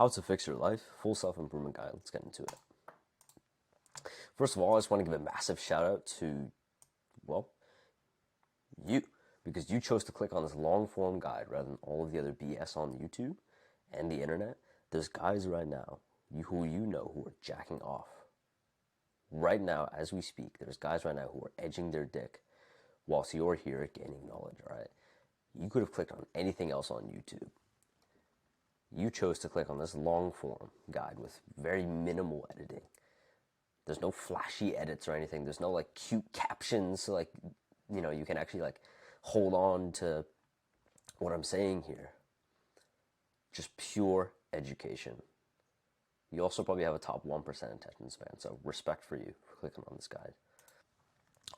How to fix your life, full self-improvement guide. Let's get into it. First of all, I just want to give a massive shout out to, well, you, because you chose to click on this long form guide rather than all of the other BS on YouTube and the internet. There's guys right now, who you know, who are jacking off. Right now, as we speak, there's guys right now who are edging their dick whilst you're here gaining knowledge, right? You could have clicked on anything else on YouTube. You chose to click on this long form guide with very minimal editing. There's no flashy edits or anything. There's no like cute captions, so, like, you can actually like hold on to what I'm saying here. Just pure education. You also probably have a top 1% attention span, so respect for you for clicking on this guide.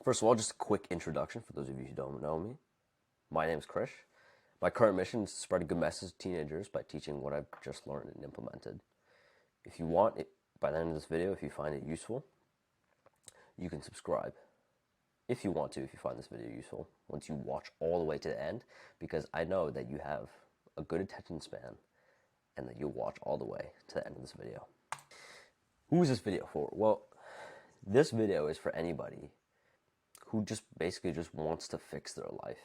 First of all, just a quick introduction for those of you who don't know me. My name is Krish. My current mission is to spread a good message to teenagers by teaching what I've just learned and implemented. If you want it, by the end of this video, if you find it useful, you can subscribe. If you want to, if you find this video useful, once you watch all the way to the end, because I know that you have a good attention span and that you'll watch all the way to the end of this video. Who is this video for? Well, this video is for anybody who just basically just wants to fix their life.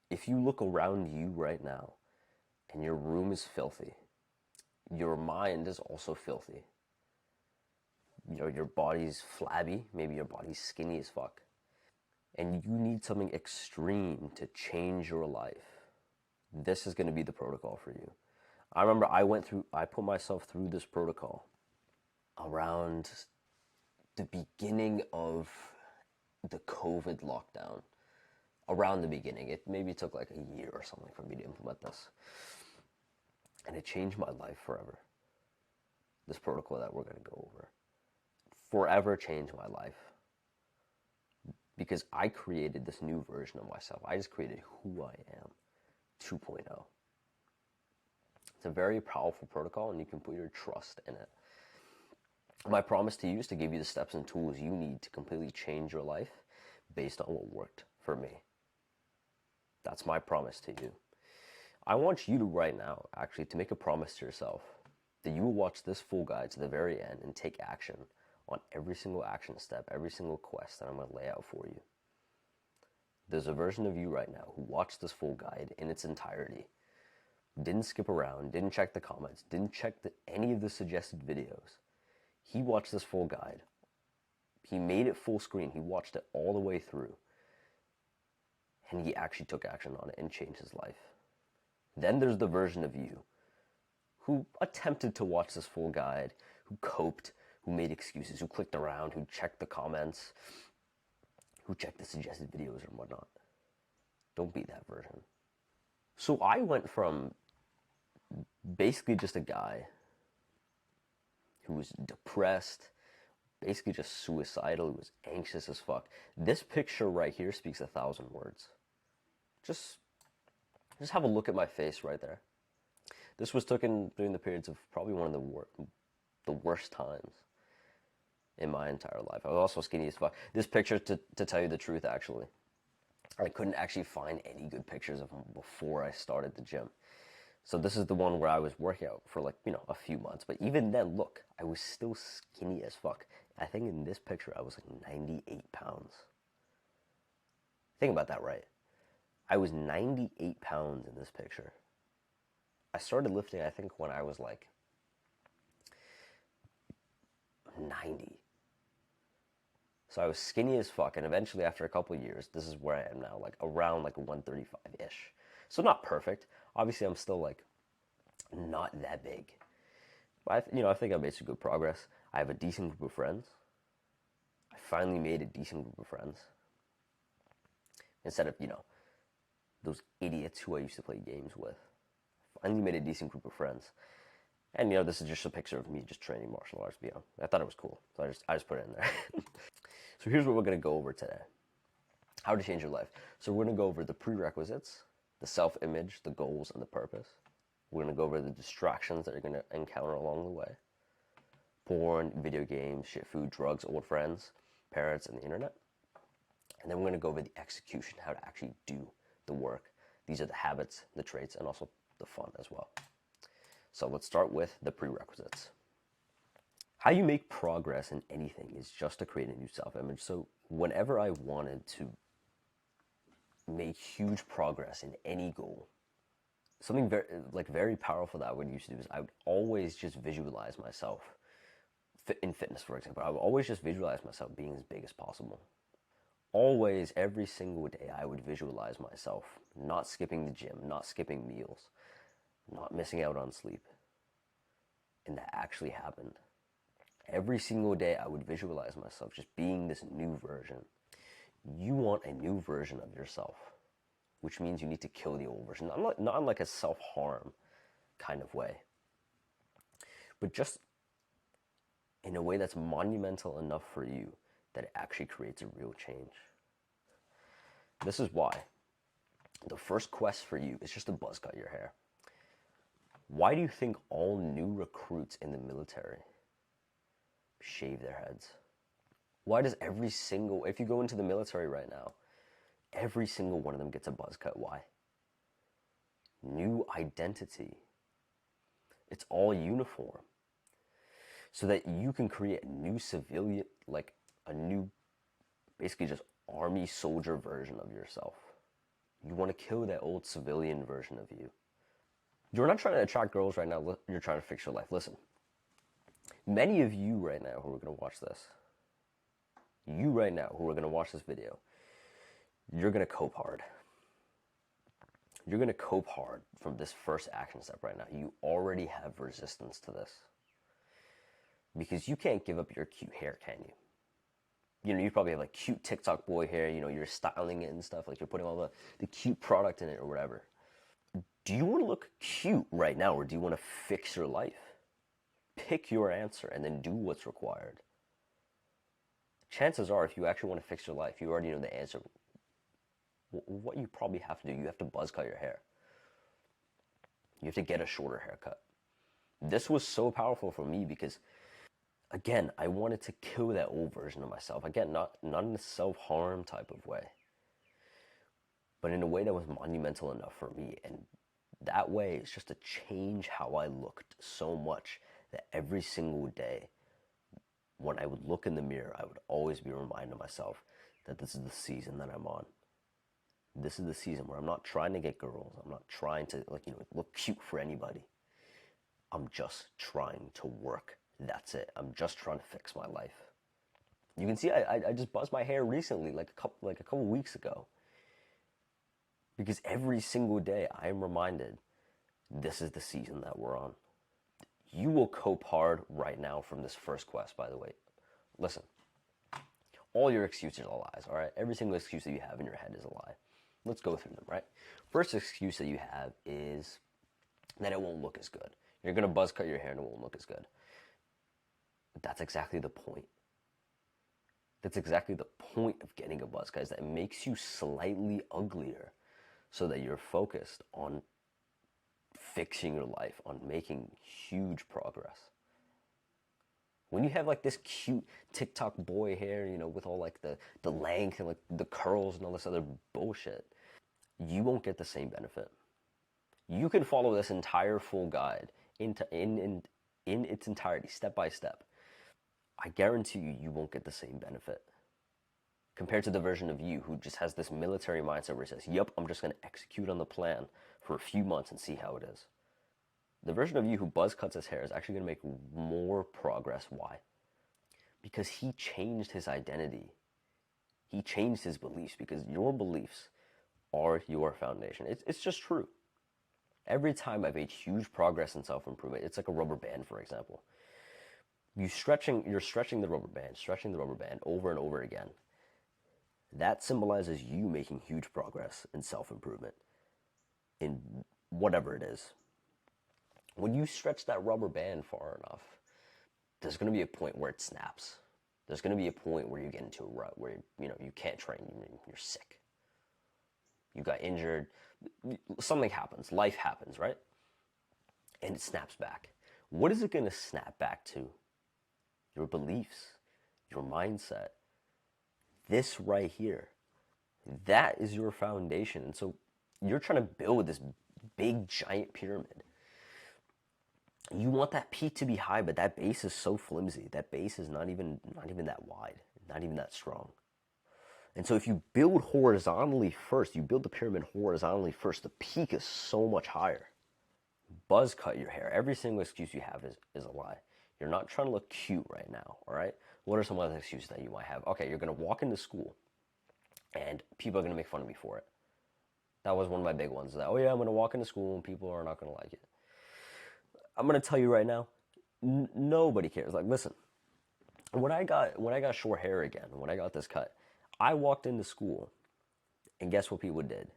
If you look around you right now and your room is filthy, your mind is also filthy. Your body's flabby, maybe your body's skinny as fuck, and you need something extreme to change your life, this is going to be the protocol for you. I remember I put myself through this protocol around the beginning of the COVID lockdown. Around the beginning. It maybe took like a year or something for me to implement this. And it changed my life forever. This protocol that we're going to go over. Forever changed my life. Because I created this new version of myself. I just created who I am 2.0. It's a very powerful protocol and you can put your trust in it. My promise to you is to give you the steps and tools you need to completely change your life based on what worked for me. That's my promise to you. I want you to right now, actually, to make a promise to yourself that you will watch this full guide to the very end and take action on every single action step, every single quest that I'm going to lay out for you. There's a version of you right now who watched this full guide in its entirety, didn't skip around, didn't check the comments, didn't check any of the suggested videos. He watched this full guide. He made it full screen. He watched it all the way through. And he actually took action on it and changed his life. Then there's the version of you who attempted to watch this full guide, who coped, who made excuses, who clicked around, who checked the comments, who checked the suggested videos and whatnot. Don't be that version. So I went from basically just a guy who was depressed, basically just suicidal, who was anxious as fuck. This picture right here speaks 1,000 words. Just have a look at my face right there. This was taken during the periods of probably one of the worst times in my entire life. I was also skinny as fuck. This picture, to tell you the truth, actually, I couldn't actually find any good pictures of him before I started the gym. So this is the one where I was working out for like, a few months. But even then, look, I was still skinny as fuck. I think in this picture, I was like 98 pounds. Think about that, right? I was 98 pounds in this picture. I started lifting, I think, when I was like 90. So I was skinny as fuck, and eventually after a couple of years, this is where I am now, like around like 135-ish. So not perfect. Obviously, I'm still like not that big. But I think I made some good progress. I have a decent group of friends. I finally made a decent group of friends. Instead of, those idiots who I used to play games with. Finally made a decent group of friends. And, this is just a picture of me just training martial arts. But, I thought it was cool. So I just put it in there. So here's what we're going to go over today. How to change your life. So we're going to go over the prerequisites, the self-image, the goals, and the purpose. We're going to go over the distractions that you're going to encounter along the way. Porn, video games, shit food, drugs, old friends, parents, and the internet. And then we're going to go over the execution, how to actually do the work. These are the habits, the traits, and also the fun as well. So let's start with the prerequisites. How you make progress in anything is just to create a new self-image. So whenever I wanted to make huge progress in any goal, something very powerful that I would used to do is I would always just visualize myself in fitness, for example. I would always just visualize myself being as big as possible. Always, every single day, I would visualize myself not skipping the gym, not skipping meals, not missing out on sleep. And that actually happened. Every single day, I would visualize myself just being this new version. You want a new version of yourself, which means you need to kill the old version. Not in like a self-harm kind of way, but just in a way that's monumental enough for you that it actually creates a real change. This is why the first quest for you is just to buzz cut your hair. Why do you think all new recruits in the military shave their heads? Why does if you go into the military right now, every single one of them gets a buzz cut? Why? New identity. It's all uniform. So that you can create a new civilian, like a new, basically just army soldier version of yourself. You want to kill that old civilian version of you. You're not trying to attract girls right now, you're trying to fix your life. Listen, many of you right now who are going to watch this, you right now who are going to watch this video, you're going to cope hard. You're going to cope hard from this first action step right now. You already have resistance to this. Because you can't give up your cute hair, can you? You know, you probably have like cute TikTok boy hair, you know, you're styling it and stuff, like you're putting all the cute product in it or whatever. Do you want to look cute right now or do you want to fix your life? Pick your answer and then do what's required. Chances are, if you actually want to fix your life, you already know the answer. What you probably have to do, you have to buzz cut your hair. You have to get a shorter haircut. This was so powerful for me because, again, I wanted to kill that old version of myself. Again, not in a self-harm type of way, but in a way that was monumental enough for me. And that way is just to change how I looked so much that every single day when I would look in the mirror, I would always be reminding myself that this is the season that I'm on. This is the season where I'm not trying to get girls. I'm not trying to look cute for anybody. I'm just trying to work. That's it. I'm just trying to fix my life. You can see I just buzzed my hair recently, like a couple weeks ago. Because every single day I am reminded this is the season that we're on. You will cope hard right now from this first quest, by the way. Listen, all your excuses are lies, all right? Every single excuse that you have in your head is a lie. Let's go through them, right? First excuse that you have is that it won't look as good. You're going to buzz cut your hair and it won't look as good. But that's exactly the point. That's exactly the point of getting a buzz cut, is that it makes you slightly uglier so that you're focused on fixing your life, on making huge progress. When you have like this cute TikTok boy hair, you know, with all like the length and like the curls and all this other bullshit, you won't get the same benefit. You can follow this entire full guide in its entirety, step by step. I guarantee you won't get the same benefit compared to the version of you who just has this military mindset where he says, yep, I'm just going to execute on the plan for a few months and see how it is. The version of you who buzz cuts his hair is actually going to make more progress. Why? Because he changed his identity. He changed his beliefs, because your beliefs are your foundation. It's just true. Every time I've made huge progress in self-improvement, it's like a rubber band, for example. You're stretching the rubber band over and over again. That symbolizes you making huge progress in self-improvement in whatever it is. When you stretch that rubber band far enough, there's going to be a point where it snaps. There's going to be a point where you get into a rut where you can't train, you're sick. You got injured, something happens, life happens, right? And it snaps back. What is it going to snap back to? Your beliefs, your mindset. This right here. That is your foundation. And so you're trying to build this big, giant pyramid. You want that peak to be high, but that base is so flimsy. That base is not even that wide, not even that strong. And so if you build horizontally first, you build the pyramid horizontally first, the peak is so much higher. Buzz cut your hair. Every single excuse you have is a lie. You're not trying to look cute right now, all right? What are some other excuses that you might have? Okay, you're going to walk into school and people are going to make fun of me for it. That was one of my big ones. That, oh yeah, I'm going to walk into school and people are not going to like it. I'm going to tell you right now, nobody cares. Like, listen, when I got short hair again, when I got this cut, I walked into school and guess what people did?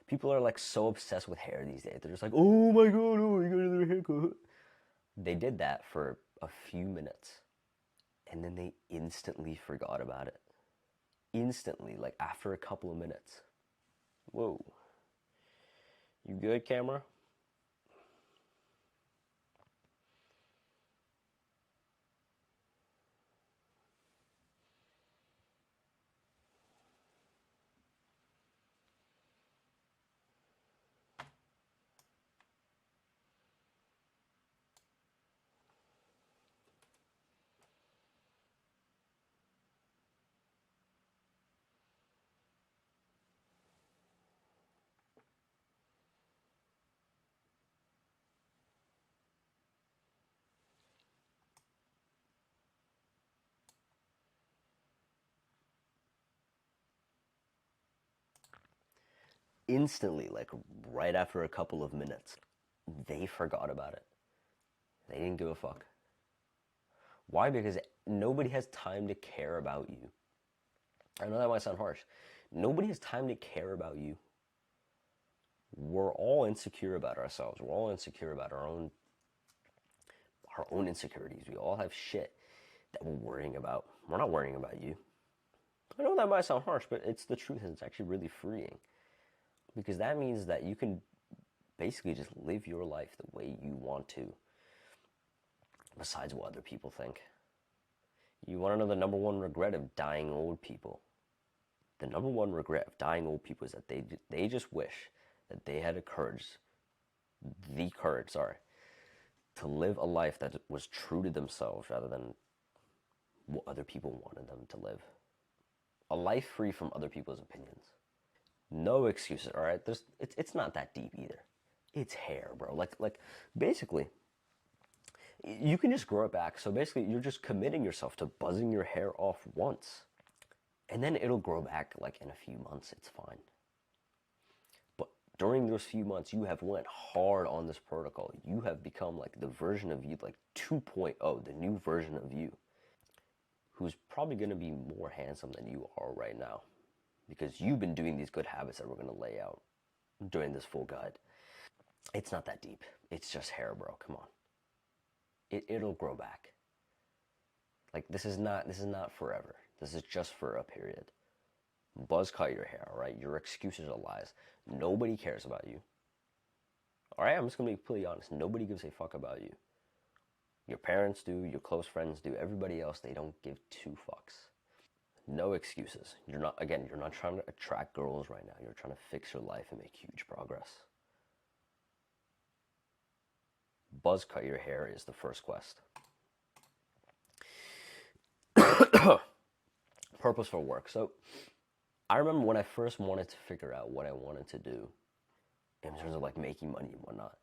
People are like so obsessed with hair these days. They're just like, oh my god, oh, you got another haircut. They did that for a few minutes and then they instantly forgot about it. Instantly, like after a couple of minutes. Whoa. You good, camera? Instantly, like right after a couple of minutes, they forgot about it. They didn't give a fuck. Why? Because nobody has time to care about you. I know that might sound harsh. Nobody has time to care about you. We're all insecure about ourselves. We're all insecure about our own insecurities. We all have shit that we're worrying about. We're not worrying about you. I know that might sound harsh, but it's the truth and it's actually really freeing. Because that means that you can basically just live your life the way you want to, besides what other people think. You want to know the number one regret of dying old people? The number one regret of dying old people is that they just wish that they had the courage, sorry, to live a life that was true to themselves rather than what other people wanted them to live. A life free from other people's opinions. No excuses, all right? It's not that deep either. It's hair, bro. Like basically, you can just grow it back. So basically, you're just committing yourself to buzzing your hair off once. And then it'll grow back like in a few months. It's fine. But during those few months, you have went hard on this protocol. You have become like the version of you, like 2.0, the new version of you, who's probably going to be more handsome than you are right now. Because you've been doing these good habits that we're going to lay out during this full guide. It's not that deep. It's just hair, bro. Come on. It'll grow back. Like this is not forever. This is just for a period. Buzz cut your hair, all right? Your excuses are lies. Nobody cares about you. All right, I'm just gonna be completely honest. Nobody gives a fuck about you. Your parents do, your close friends do, everybody else, they don't give two fucks. No excuses. You're not trying to attract girls right now. You're trying to fix your life and make huge progress. Buzz cut your hair is the first quest. Purposeful work. So I remember when I first wanted to figure out what I wanted to do in terms of like making money and whatnot.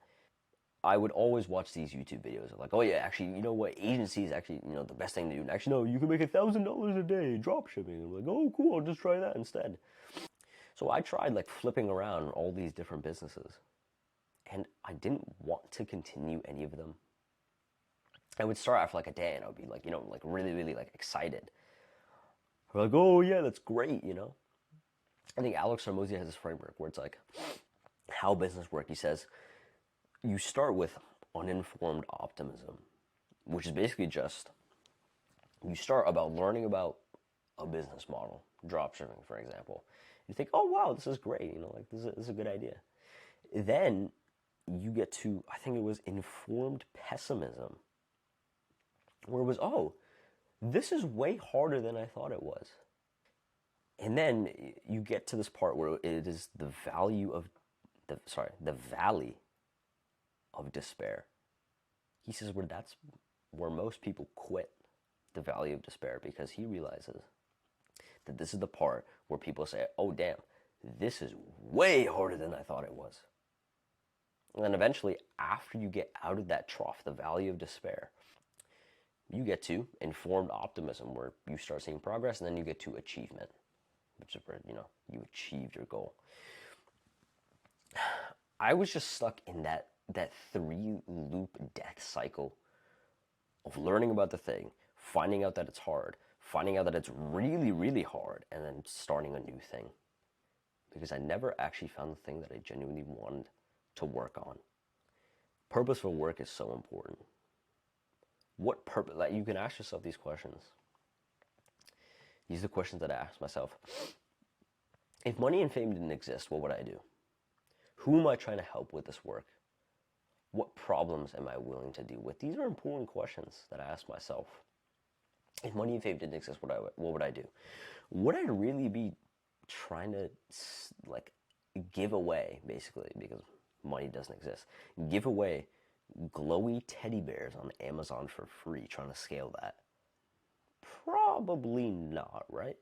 I would always watch these YouTube videos of like, oh yeah, actually, you know what? Agency is actually, the best thing to do. And actually, no, you can make $1,000 a day drop shipping. I'm like, oh, cool, I'll just try that instead. So I tried like flipping around all these different businesses, and I didn't want to continue any of them. I would start after like a day, and I would be like, like really, really like excited. I'm like, oh yeah, that's great. I think Alex Hormozy has this framework where it's like how business work. He says you start with uninformed optimism, which is basically just you start about learning about a business model, dropshipping, for example. You think, oh wow, this is great, like this is a good idea. Then you get to, I think it was informed pessimism, where it was, oh, this is way harder than I thought it was. And then you get to this part where it is the value of the valley of despair. He says that's where most people quit the valley of despair, because he realizes that this is the part where people say, oh damn, this is way harder than I thought it was. And then eventually, after you get out of that trough, the valley of despair, you get to informed optimism, where you start seeing progress, and then you get to achievement, which is where, you achieved your goal. I was just stuck in that 3-loop death cycle of learning about the thing, finding out that it's hard, finding out that it's really, really hard, and then starting a new thing. Because I never actually found the thing that I genuinely wanted to work on. Purposeful work is so important. What purpose? Like, you can ask yourself these questions. These are the questions that I ask myself. If money and fame didn't exist, what would I do? Who am I trying to help with this work? What problems am I willing to deal with? These are important questions that I ask myself. If money and fame didn't exist, what would I do? Would I really be trying to, like, give away, basically, because money doesn't exist, give away glowy teddy bears on Amazon for free, trying to scale that? Probably not, right?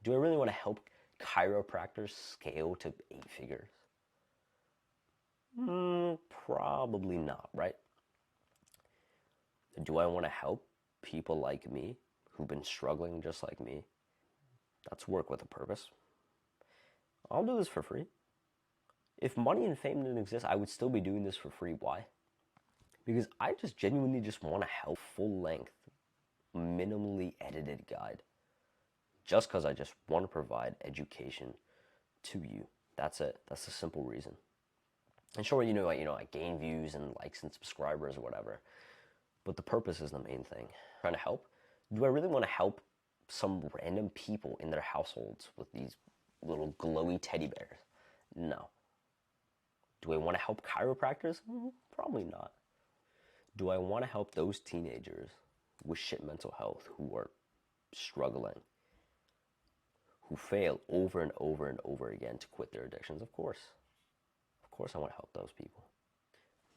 Do I really want to help chiropractors scale to 8 figures? Probably not, right? Do I want to help people like me who've been struggling just like me? That's work with a purpose. I'll do this for free. If money and fame didn't exist, I would still be doing this for free. Why? Because I just genuinely just want to help full-length, minimally edited guide. Just because I just want to provide education to you. That's it. That's the simple reason. And sure, I gain views and likes and subscribers or whatever, but the purpose is the main thing. Trying to help. Do I really want to help some random people in their households with these little glowy teddy bears? No. Do I want to help chiropractors? Probably not. Do I want to help those teenagers with shit mental health who are struggling, who fail over and over and over again to quit their addictions? Of course. Of course I want to help those people.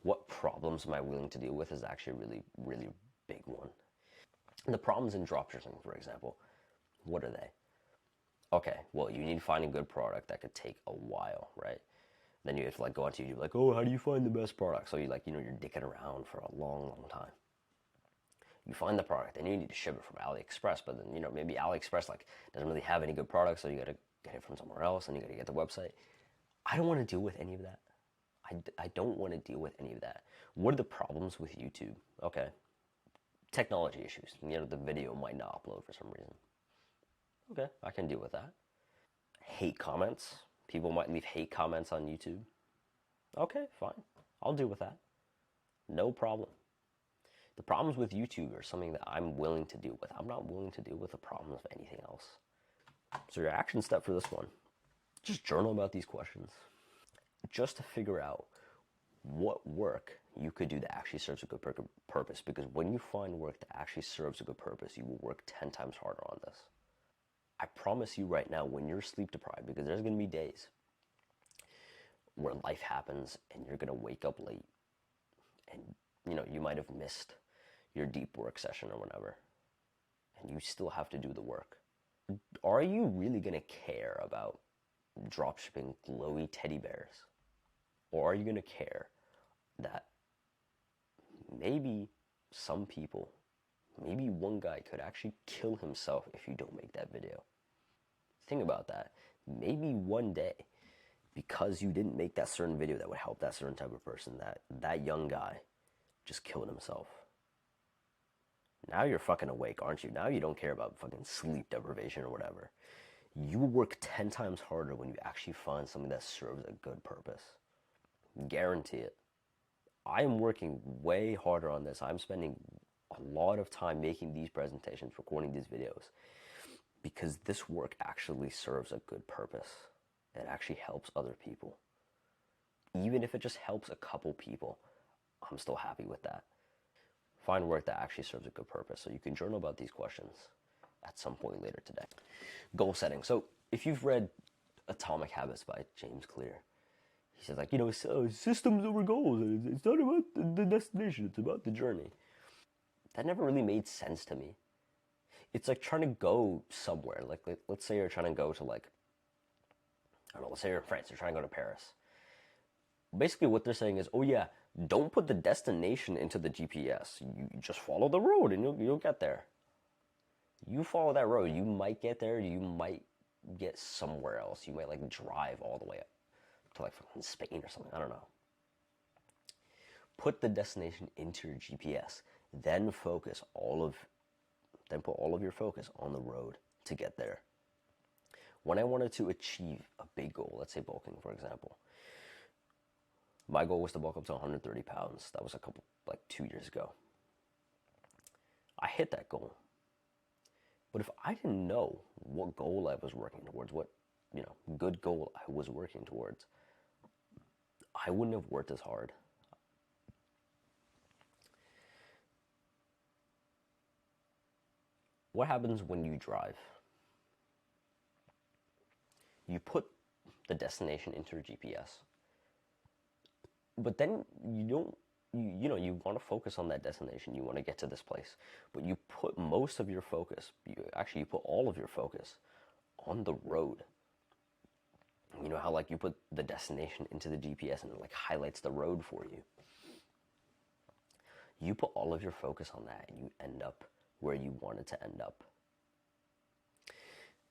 What problems am I willing to deal with is actually a really, really big one. And the problems in dropshipping, for example, what are they? Okay, well, you need to find a good product that could take a while, right? Then you have to go onto YouTube, oh, how do you find the best product? So you're dicking around for a long, long time. You find the product, and you need to ship it from AliExpress, but then, maybe AliExpress, doesn't really have any good products, so you gotta get it from somewhere else, and you gotta get the website. I don't want to deal with any of that. I don't want to deal with any of that. What are the problems with YouTube? Okay. Technology issues. The video might not upload for some reason. Okay, I can deal with that. Hate comments. People might leave hate comments on YouTube. Okay, fine. I'll deal with that. No problem. The problems with YouTube are something that I'm willing to deal with. I'm not willing to deal with the problems of anything else. So your action step for this one, just journal about these questions. Just to figure out what work you could do that actually serves a good purpose. Because when you find work that actually serves a good purpose, you will work 10 times harder on this. I promise you right now, when you're sleep deprived, because there's going to be days where life happens and you're going to wake up late and, you might have missed your deep work session or whatever, and you still have to do the work. Are you really going to care about dropshipping glowy teddy bears? Or are you going to care that maybe some people, maybe one guy could actually kill himself if you don't make that video? Think about that. Maybe one day, because you didn't make that certain video that would help that certain type of person, that young guy just killed himself. Now you're fucking awake, aren't you? Now you don't care about fucking sleep deprivation or whatever. You will work 10 times harder when you actually find something that serves a good purpose. Guarantee it. I am working way harder on this. I'm spending a lot of time making these presentations, recording these videos, because this work actually serves a good purpose. It actually helps other people. Even if it just helps a couple people, I'm still happy with that. Find work that actually serves a good purpose. So you can journal about these questions at some point later today. Goal setting. So if you've read Atomic Habits by James Clear, He says like, systems over goals. It's not about the destination. It's about the journey. That never really made sense to me. It's like trying to go somewhere. Like let's say you're trying to go to like, I don't know. Let's say you're in France. You're trying to go to Paris. Basically, what they're saying is, oh yeah, don't put the destination into the GPS. You just follow the road and you'll get there. You follow that road, you might get there. You might get somewhere else. You might like drive all the way up to like fucking Spain or something. I don't know. Put the destination into your GPS. Then then put all of your focus on the road to get there. When I wanted to achieve a big goal, let's say bulking, for example, my goal was to bulk up to 130 pounds. That was like 2 years ago. I hit that goal. But if I didn't know what goal I was working towards, what, good goal I was working towards, I wouldn't have worked as hard. What happens when you drive? You put the destination into your GPS, but then you don't, you want to focus on that destination. You want to get to this place, but you put most of your focus, you put all of your focus on the road. You know how like you put the destination into the GPS and it like highlights the road for you. You put all of your focus on that and you end up where you wanted to end up.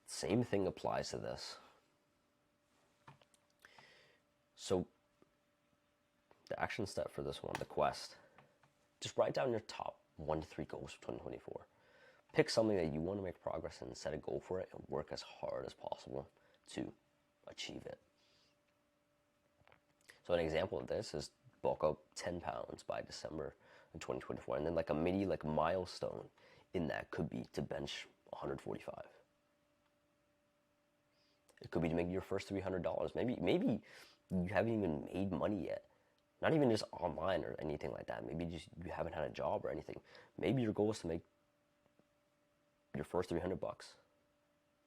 Same thing applies to this. So the action step for this one, the quest, just write down your top 1 to 3 goals for 2024. Pick something that you want to make progress in, set a goal for it, and work as hard as possible to achieve it. So an example of this is bulk up 10 pounds by December in 2024. And then like a mini like milestone in that could be to bench 145. It could be to make your first $300. Maybe you haven't even made money yet. Not even just online or anything like that. Maybe just you haven't had a job or anything. Maybe your goal is to make your first $300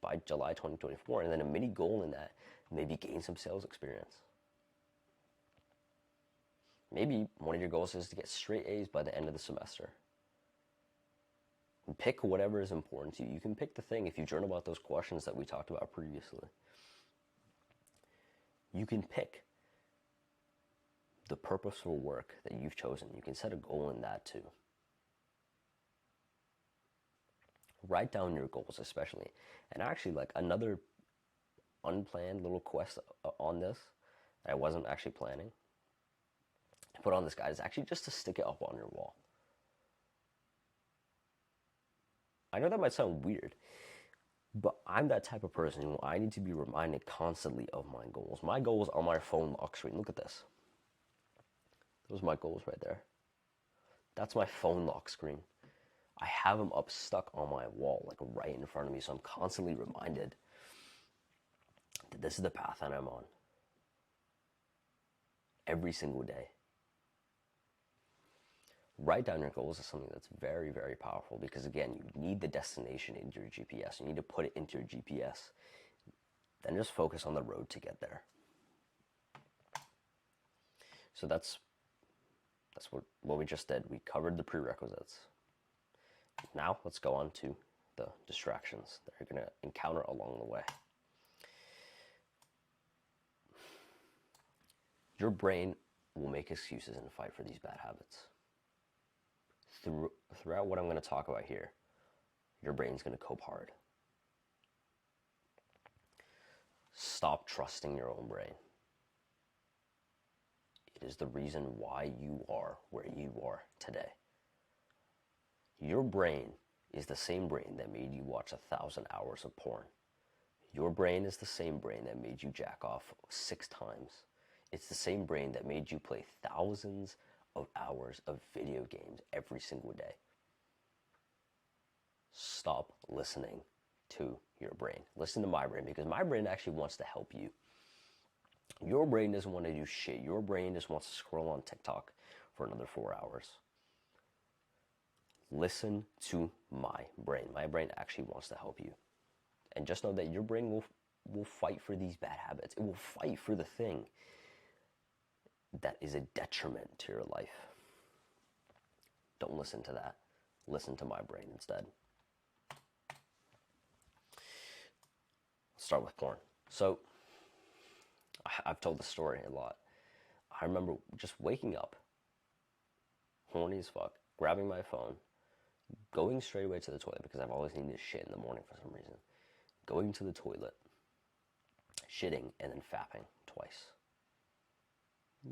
by July 2024, and then a mini goal in that, maybe gain some sales experience. Maybe one of your goals is to get straight A's by the end of the semester. Pick whatever is important to you. You can pick the thing if you journal about those questions that we talked about previously. You can pick the purposeful work that you've chosen. You can set a goal in that too. Write down your goals, especially. And actually, like another unplanned little quest on this that I wasn't actually planning to put on this guide is actually just to stick it up on your wall. I know that might sound weird, but I'm that type of person who I need to be reminded constantly of my goals. My goals are my phone lock screen. Look at this. Those are my goals right there. That's my phone lock screen. I have them up stuck on my wall, like right in front of me, so I'm constantly reminded that this is the path that I'm on. Every single day. Write down your goals is something that's very, very powerful because, again, you need the destination into your GPS. You need to put it into your GPS. Then just focus on the road to get there. So that's what we just did. We covered the prerequisites. Now let's go on to the distractions that you're going to encounter along the way. Your brain will make excuses and fight for these bad habits. Throughout what I'm going to talk about here, your brain's going to cope hard. Stop trusting your own brain. It is the reason why you are where you are today. Your brain is the same brain that made you watch 1,000 hours of porn. Your brain is the same brain that made you jack off 6 times. It's the same brain that made you play thousands of hours of video games every single day. Stop listening to your brain. Listen to my brain, because my brain actually wants to help you. Your brain doesn't want to do shit. Your brain just wants to scroll on TikTok for another 4 hours. Listen to my brain. My brain actually wants to help you. And just know that your brain will fight for these bad habits. It will fight for the thing that is a detriment to your life. Don't listen to that. Listen to my brain instead. Let's start with porn. So, I've told the story a lot. I remember just waking up, horny as fuck, grabbing my phone, going straight away to the toilet because I've always needed shit in the morning for some reason. Going to the toilet, shitting, and then fapping twice.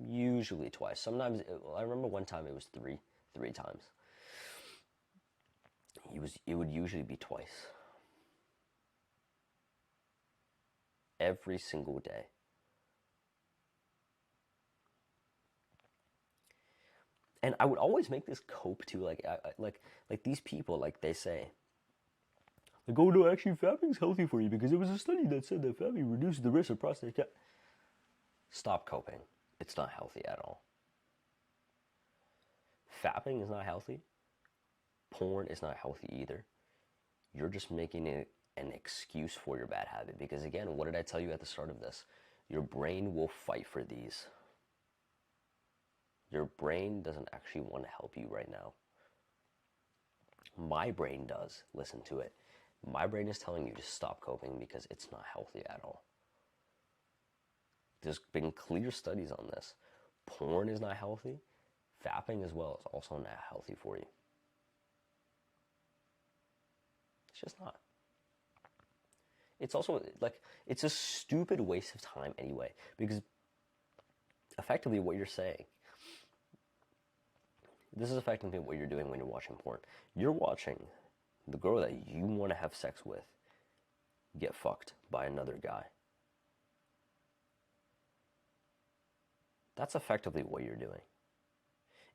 Usually twice. Sometimes, I remember one time it was three times. It would usually be twice. Every single day. And I would always make this cope too, like these people, like they say, like, oh no, actually fapping's healthy for you because there was a study that said that fapping reduces the risk of prostate cancer. Stop coping. It's not healthy at all. Fapping is not healthy. Porn is not healthy either. You're just making it an excuse for your bad habit because, again, what did I tell you at the start of this? Your brain will fight for these. Your brain doesn't actually want to help you right now. My brain does. Listen to it. My brain is telling you to stop coping because it's not healthy at all. There's been clear studies on this. Porn is not healthy. Fapping as well is also not healthy for you. It's just not. It's also, like, it's a stupid waste of time anyway, because effectively what you're saying, this is effectively what you're doing when you're watching porn. You're watching the girl that you want to have sex with get fucked by another guy. That's effectively what you're doing.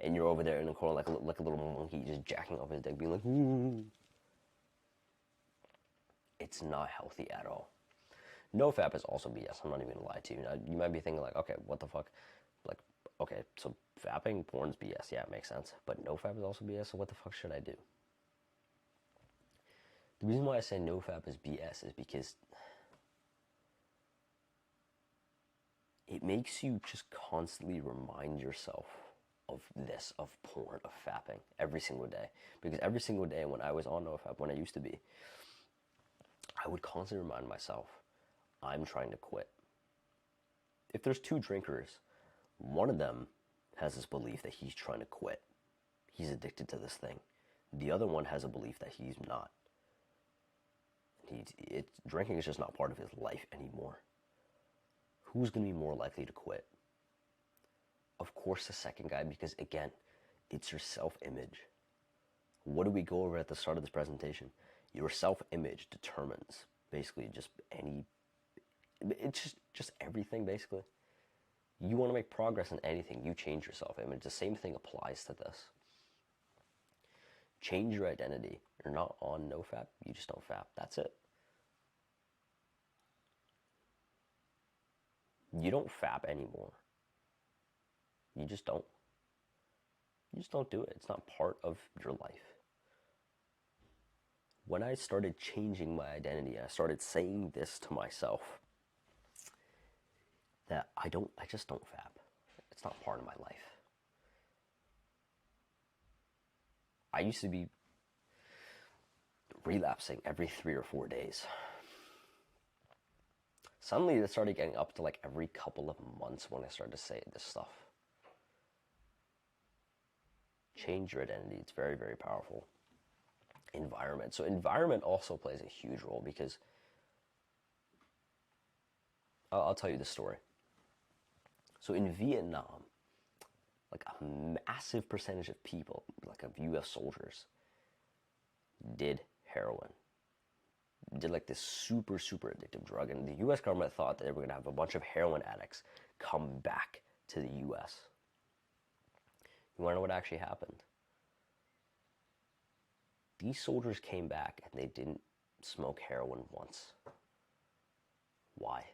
And you're over there in the corner like a little monkey just jacking off his dick, being like, ooh. It's not healthy at all. NoFap is also BS. I'm not even gonna lie to you. Now, you might be thinking like, okay, what the fuck? Like, okay, so fapping, porn's BS. Yeah, it makes sense. But NoFap is also BS, so what the fuck should I do? The reason why I say NoFap is BS is because it makes you just constantly remind yourself of this, of porn, of fapping, every single day. Because every single day when I was on NoFap, when I used to be, I would constantly remind myself, I'm trying to quit. If there's two drinkers, one of them has this belief that he's trying to quit. He's addicted to this thing. The other one has a belief that he's not. Drinking is just not part of his life anymore. Who's going to be more likely to quit? Of course the second guy, because again, it's your self-image. What do we go over at the start of this presentation? Your self-image determines basically it's just everything basically. You want to make progress in anything, you change your self-image. The same thing applies to this. Change your identity. You're not on NoFap, you just don't fap. That's it. You don't fap anymore. You just don't. You just don't do it. It's not part of your life. When I started changing my identity, I started saying this to myself, that I just don't fap. It's not part of my life. I used to be relapsing every 3 or 4 days. Suddenly it started getting up to like every couple of months when I started to say this stuff. Change your identity. It's very, very powerful. Environment. So environment also plays a huge role because I'll tell you the story. So in Vietnam, like a massive percentage of people, like of US soldiers, did heroin. Did like this super, super addictive drug. And the US government thought that they were going to have a bunch of heroin addicts come back to the US. You want to know what actually happened? These soldiers came back and they didn't smoke heroin once. Why?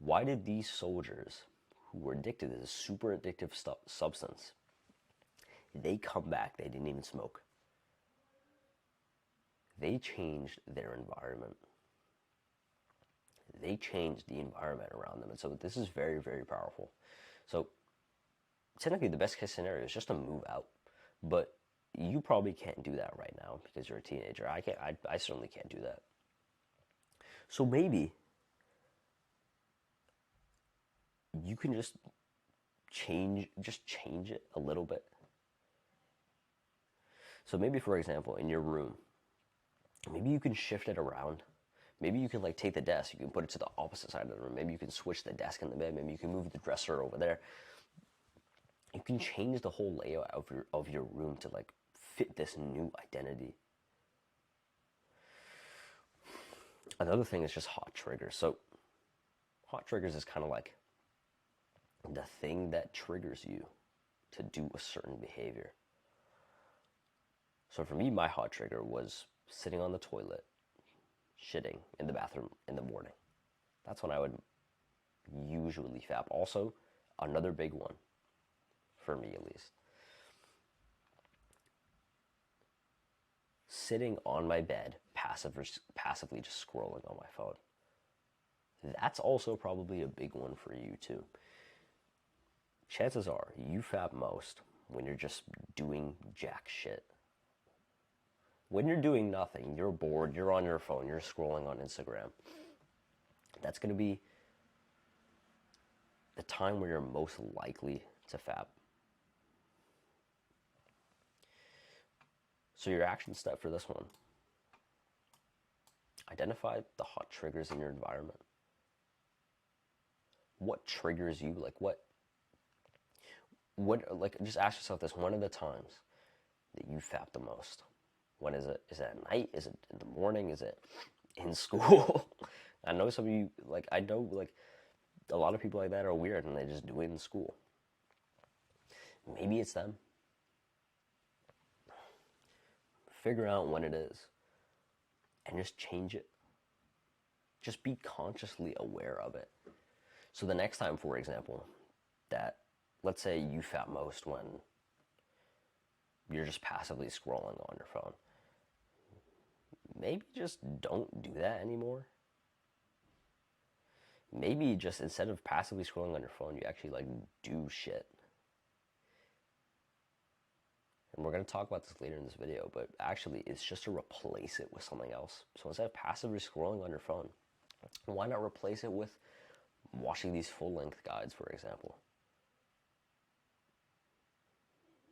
Why did these soldiers, who were addicted to this super addictive substance, they come back, they didn't even smoke? They changed their environment. they change the environment around them. And so this is very, very powerful. So technically the best case scenario is just to move out. But you probably can't do that right now because you're a teenager. I certainly can't do that. So maybe you can just change it a little bit. So maybe, for example, in your room, maybe you can shift it around. Maybe you can like take the desk, you can put it to the opposite side of the room. Maybe you can switch the desk in the bed. Maybe you can move the dresser over there. You can change the whole layout of your room to like fit this new identity. Another thing is just hot triggers. So hot triggers is kind of like the thing that triggers you to do a certain behavior. So for me, my hot trigger was sitting on the toilet, shitting in the bathroom in the morning. That's when I would usually fap. Also, another big one, for me at least, sitting on my bed, passively just scrolling on my phone. That's also probably a big one for you too. Chances are you fap most when you're just doing jack shit. When you're doing nothing, you're bored, you're on your phone, you're scrolling on Instagram. That's going to be the time where you're most likely to fap. So your action step for this one: identify the hot triggers in your environment. What triggers you? Just ask yourself this: when are the times that you fap the most? When is it? Is it at night? Is it in the morning? Is it in school? I know some of you, a lot of people like that are weird and they just do it in school. Maybe it's them. Figure out when it is and just change it. Just be consciously aware of it. So the next time, for example, that, let's say you fap most when you're just passively scrolling on your phone. Maybe just don't do that anymore. Maybe just instead of passively scrolling on your phone, you actually do shit. And we're going to talk about this later in this video, but actually it's just to replace it with something else. So instead of passively scrolling on your phone, why not replace it with watching these full-length guides, for example?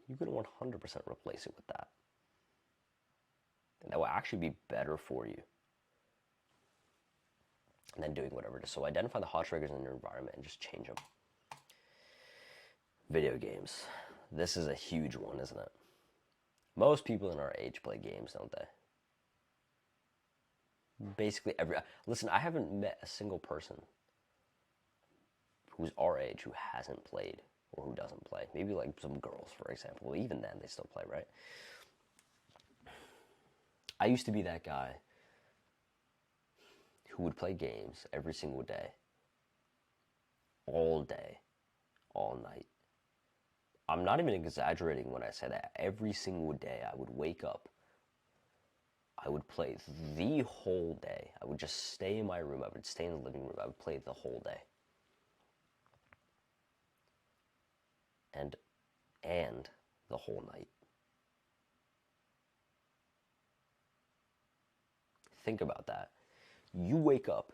You can 100% replace it with that. And that will actually be better for you than doing whatever it is. So identify the hot triggers in your environment and just change them. Video games. This is a huge one, isn't it? Most people in our age play games, don't they? Basically listen, I haven't met a single person who's our age who hasn't played or who doesn't play. Maybe some girls, for example. Even then, they still play, right? I used to be that guy who would play games every single day, all night. I'm not even exaggerating when I say that. Every single day I would wake up, I would play the whole day. I would just stay in my room, I would stay in the living room, I would play the whole day. And the whole night. Think about that. You wake up,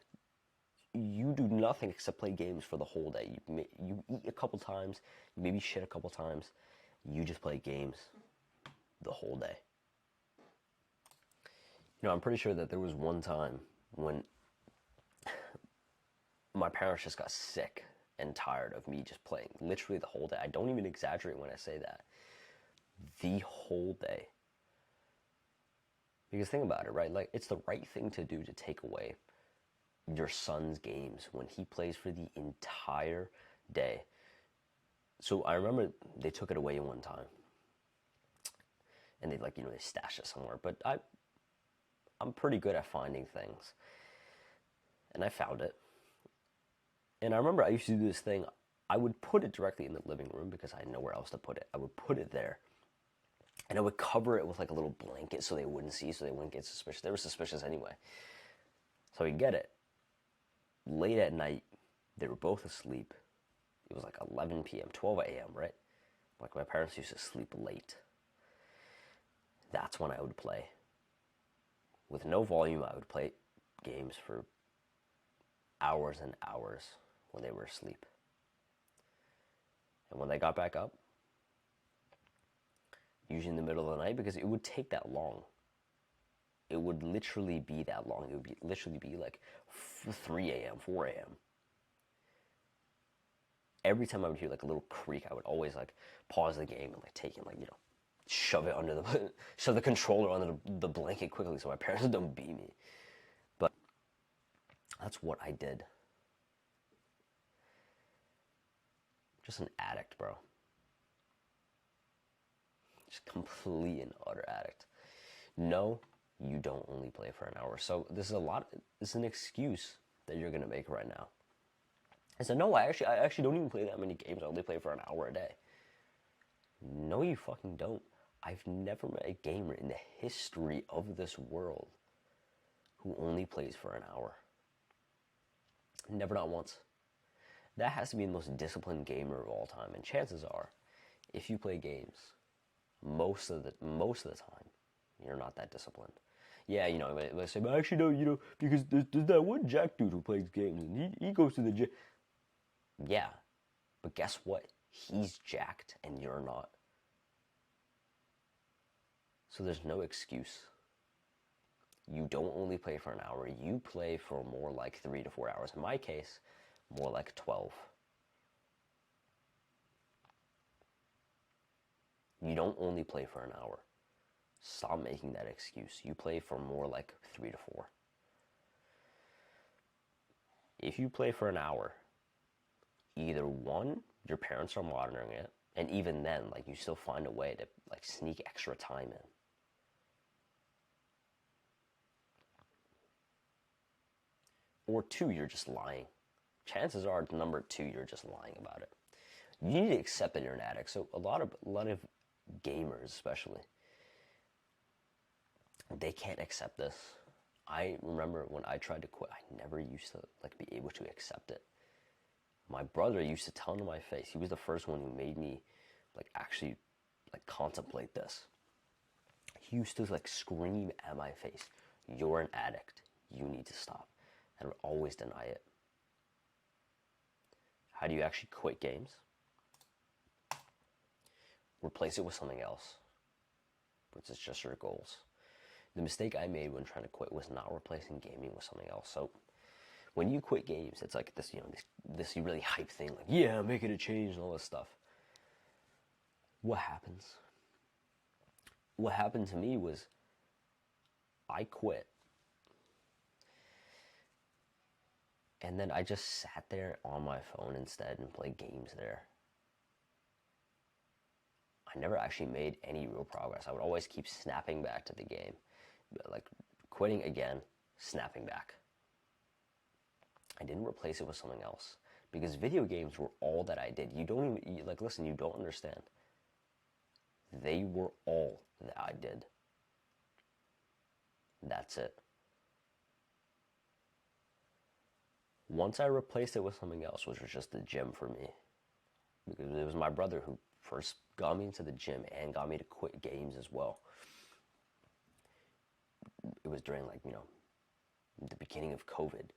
you do nothing except play games for the whole day. You eat a couple times, you maybe shit a couple times, you just play games the whole day. You know, I'm pretty sure that there was one time when my parents just got sick and tired of me just playing literally the whole day. I don't even exaggerate when I say that. The whole day. Because think about it, right? It's the right thing to do to take away your son's games when he plays for the entire day. So I remember they took it away one time. And they they stashed it somewhere. But I'm pretty good at finding things. And I found it. And I remember I used to do this thing. I would put it directly in the living room because I had nowhere else to put it. I would put it there. And I would cover it with a little blanket so they wouldn't see, so they wouldn't get suspicious. They were suspicious anyway. So I'd get it. late at night, they were both asleep. It was like 11 p.m., 12 a.m., right? Like my parents used to sleep late. That's when I would play. With no volume, I would play games for hours and hours when they were asleep. And when they got back up, usually in the middle of the night, because it would take that long. It would literally be that long. It would literally be like 3 a.m., 4 a.m. Every time I would hear like a little creak, I would always like pause the game and like take it, like, shove it under the shove the controller under the blanket quickly so my parents don't beat me. But that's what I did. Just an addict, bro. Just complete and utter addict. No, you don't only play for an hour. So this is an excuse that you're gonna make right now. I said, no, I actually don't even play that many games. I only play for an hour a day. No, you fucking don't. I've never met a gamer in the history of this world who only plays for an hour. Never, not once. That has to be the most disciplined gamer of all time. And chances are, if you play games, most of the time, you're not that disciplined. Yeah, they say, but actually no, because there's that one Jack dude who plays games and he goes to the gym. Yeah, but guess what? He's jacked and you're not. So there's no excuse. You don't only play for an hour. You play for more like 3 to 4 hours. In my case, more like 12. You don't only play for an hour. Stop making that excuse. You play for more like 3 to 4. If you play for an hour, either one, your parents are monitoring it, and even then, like, you still find a way to like sneak extra time in. Or 2, you're just lying. Chances are, number 2, you're just lying about it. You need to accept that you're an addict. So a lot of gamers, especially, they can't accept this. I remember when I tried to quit, I never used to like be able to accept it. My brother used to tell me to my face. He was the first one who made me like actually like contemplate this. He used to like scream at my face, "You're an addict. You need to stop." And I would always deny it. How do you actually quit games? Replace it with something else, which is just your goals. The mistake I made when trying to quit was not replacing gaming with something else. So when you quit games, it's like this, this really hype thing, like, yeah, I'm making a change and all this stuff. What happens? What happened to me was I quit. And then I just sat there on my phone instead and played games there. I never actually made any real progress. I would always keep snapping back to the game. Like quitting again, snapping back. I didn't replace it with something else. Because video games were all that I did. You don't even, like, listen, you don't understand. They were all that I did. That's it. Once I replaced it with something else, which was just the gym for me, because it was my brother who first got me into the gym and got me to quit games as well. It was during, like, the beginning of COVID.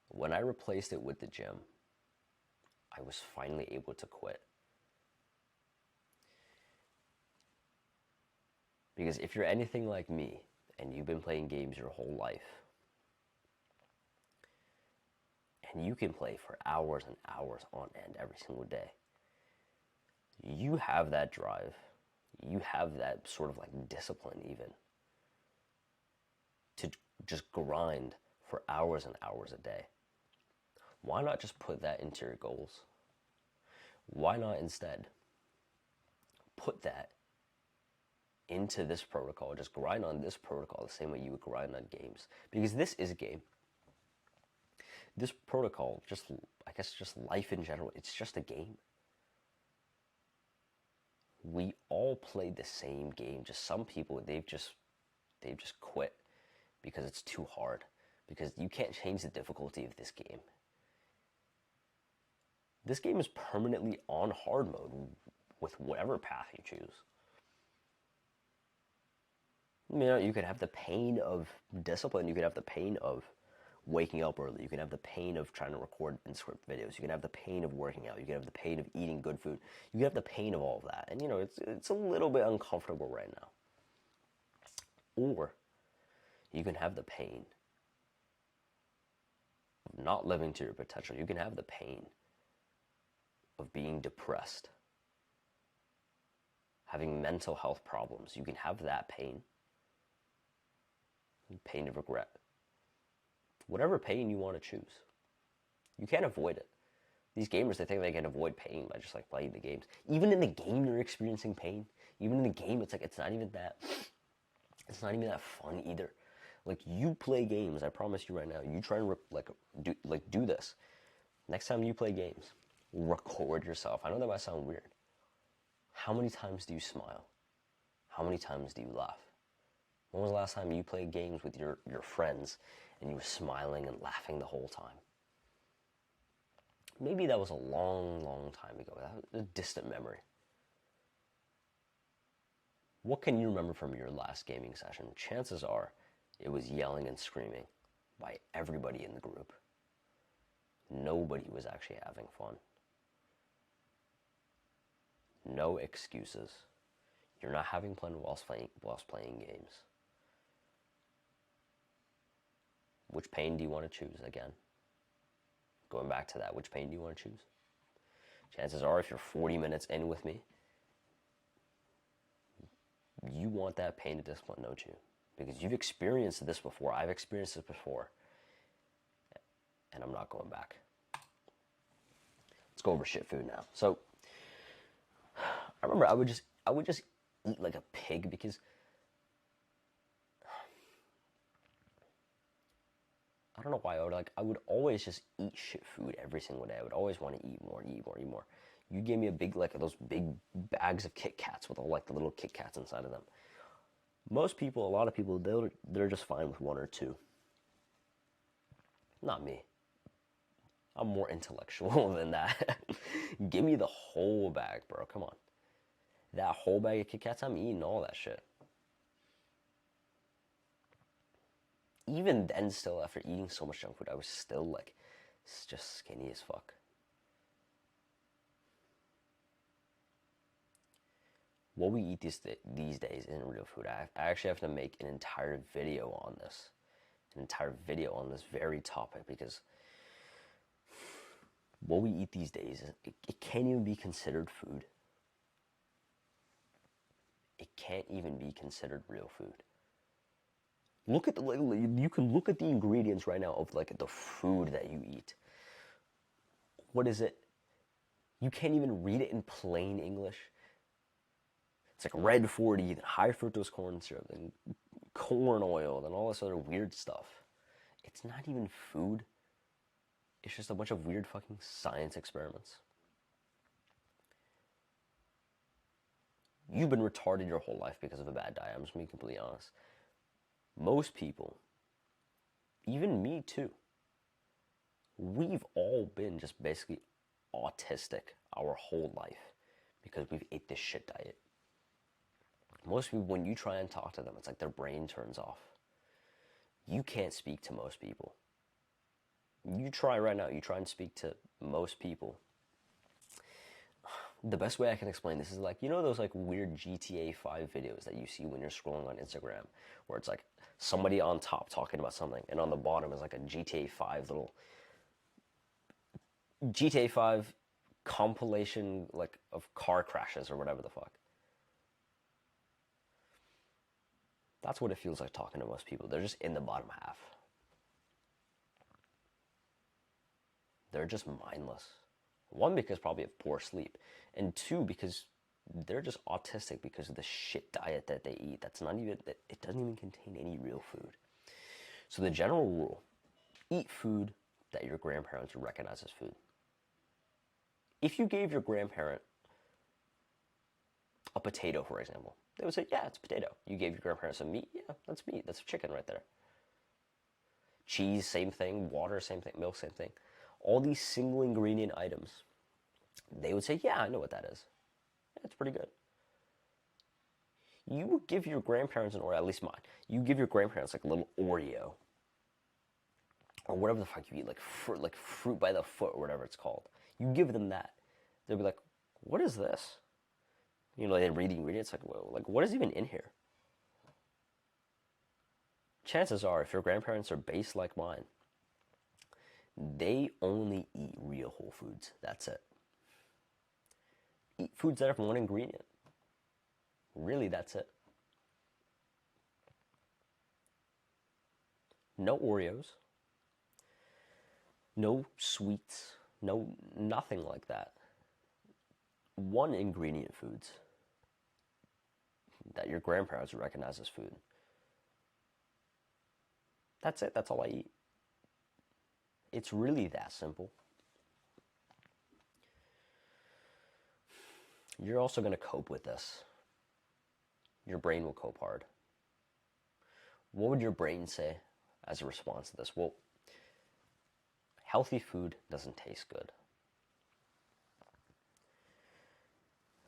When I replaced it with the gym, I was finally able to quit. Because if you're anything like me, and you've been playing games your whole life, and you can play for hours and hours on end every single day, you have that drive. You have that sort of like discipline even to just grind for hours and hours a day. Why not just put that into your goals? Why not instead put that into this protocol? Just grind on this protocol the same way you would grind on games. Because this is a game. This protocol, I guess just life in general, it's just a game. We all play the same game. Just some people, they've just quit because it's too hard. because you can't change the difficulty of this game. This game is permanently on hard mode with whatever path you choose. You know, you could have the pain of discipline. You could have the pain of waking up early. You can have the pain of trying to record and script videos. You can have the pain of working out. You can have the pain of eating good food. You can have the pain of all of that. And, you know, it's a little bit uncomfortable right now. Or you can have the pain of not living to your potential. You can have the pain of being depressed, having mental health problems. You can have that pain. Pain of regret. Whatever pain you want to choose. You can't avoid it. These gamers, they think they can avoid pain by just like playing the games. Even in the game, you're experiencing pain. Even in the game, it's like it's not even that fun either. Like, you play games, I promise you right now. You try and do this. Next time you play games, record yourself. I know that might sound weird. How many times do you smile? How many times do you laugh? When was the last time you played games with your friends and you were smiling and laughing the whole time? Maybe that was a long, long time ago. That was a distant memory. What can you remember from your last gaming session? Chances are it was yelling and screaming by everybody in the group. Nobody was actually having fun. No excuses. You're not having fun whilst playing games. Which pain do you want to choose again? Going back to that, which pain do you want to choose? Chances are, if you're 40 minutes in with me, you want that pain of discipline, don't you? Because you've experienced this before. I've experienced this before. And I'm not going back. Let's go over shit food now. So, I remember I would just eat like a pig because I don't know why I would always just eat shit food every single day. I would always want to eat more. You gave me a big, like, those big bags of Kit Kats with all, like, the little Kit Kats inside of them. Most people, a lot of people, they're just fine with one or two. Not me. I'm more intellectual than that. Give me the whole bag, bro. Come on. That whole bag of Kit Kats, I'm eating all that shit. Even then, still, after eating so much junk food, I was still, like, just skinny as fuck. What we eat these days isn't real food. I actually have to make an entire video on this. An entire video on this very topic, because what we eat these days, it can't even be considered food. It can't even be considered real food. You can look at the ingredients right now of, like, the food that you eat. What is it? You can't even read it in plain English. It's like red 40, then high fructose corn syrup, then corn oil, then all this other weird stuff. It's not even food. It's just a bunch of weird fucking science experiments. You've been retarded your whole life because of a bad diet. I'm just being completely honest. Most people, even me too, we've all been just basically autistic our whole life because we've ate this shit diet. Most people, when you try and talk to them, it's like their brain turns off. You can't speak to most people. You try right now, you try and speak to most people. The best way I can explain this is, like, you know those, like, weird GTA 5 videos that you see when you're scrolling on Instagram, where it's like somebody on top talking about something, and on the bottom is like a GTA 5 compilation, like, of car crashes or whatever the fuck. That's what it feels like talking to most people. They're just in the bottom half. They're just mindless. One, because probably of poor sleep. And two, because they're just autistic because of the shit diet that they eat. It doesn't even contain any real food. So the general rule, eat food that your grandparents would recognize as food. If you gave your grandparent a potato, for example, they would say, yeah, it's a potato. You gave your grandparents some meat? Yeah, that's meat. That's chicken right there. Cheese, same thing. Water, same thing. Milk, same thing. All these single ingredient items, they would say, yeah, I know what that is. Yeah, it's pretty good. You would give your grandparents an Oreo, at least mine. You give your grandparents like a little Oreo or whatever the fuck you eat, like fruit by the foot or whatever it's called. You give them that, they'll be like, "What is this?" You know, they read the ingredients like, "Whoa, like what is even in here?" Chances are, if your grandparents are based like mine, they only eat real whole foods. That's it. Eat foods that have one ingredient. Really, that's it. No Oreos, no sweets, no nothing like that. One ingredient foods that your grandparents would recognize as food. That's it. That's all I eat. It's really that simple. You're also going to cope with this. Your brain will cope hard. What would your brain say as a response to this? Well, healthy food doesn't taste good.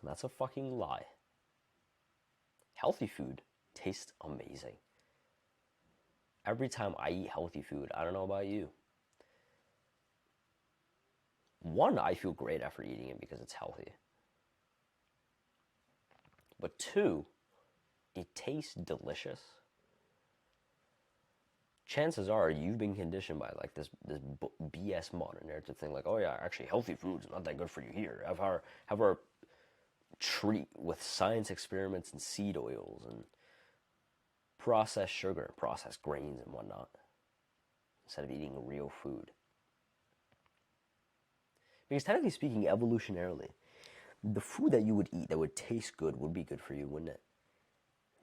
And that's a fucking lie. Healthy food tastes amazing. Every time I eat healthy food, I don't know about you. One, I feel great after eating it because it's healthy. But two, it tastes delicious. Chances are you've been conditioned by like this BS modern narrative thing, like, oh yeah, actually healthy food's not that good for you here. Have our treat with science experiments and seed oils and processed sugar, processed grains and whatnot, instead of eating real food. Because technically speaking, evolutionarily, the food that you would eat that would taste good would be good for you, wouldn't it?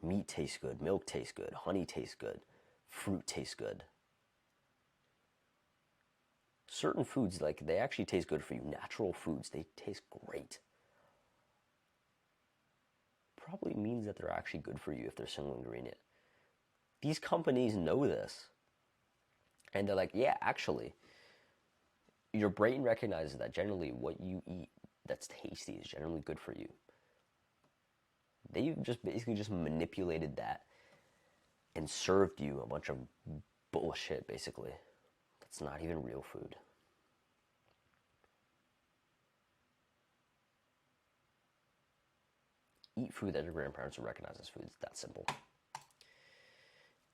Meat tastes good, milk tastes good, honey tastes good, fruit tastes good. Certain foods, like, they actually taste good for you. Natural foods, they taste great. Probably means that they're actually good for you if they're single ingredient. These companies know this. And they're like, yeah, actually, your brain recognizes that generally what you eat that's tasty is generally good for you. They just basically just manipulated that and served you a bunch of bullshit, basically. That's not even real food. Eat food that your grandparents would recognize as food. It's that simple.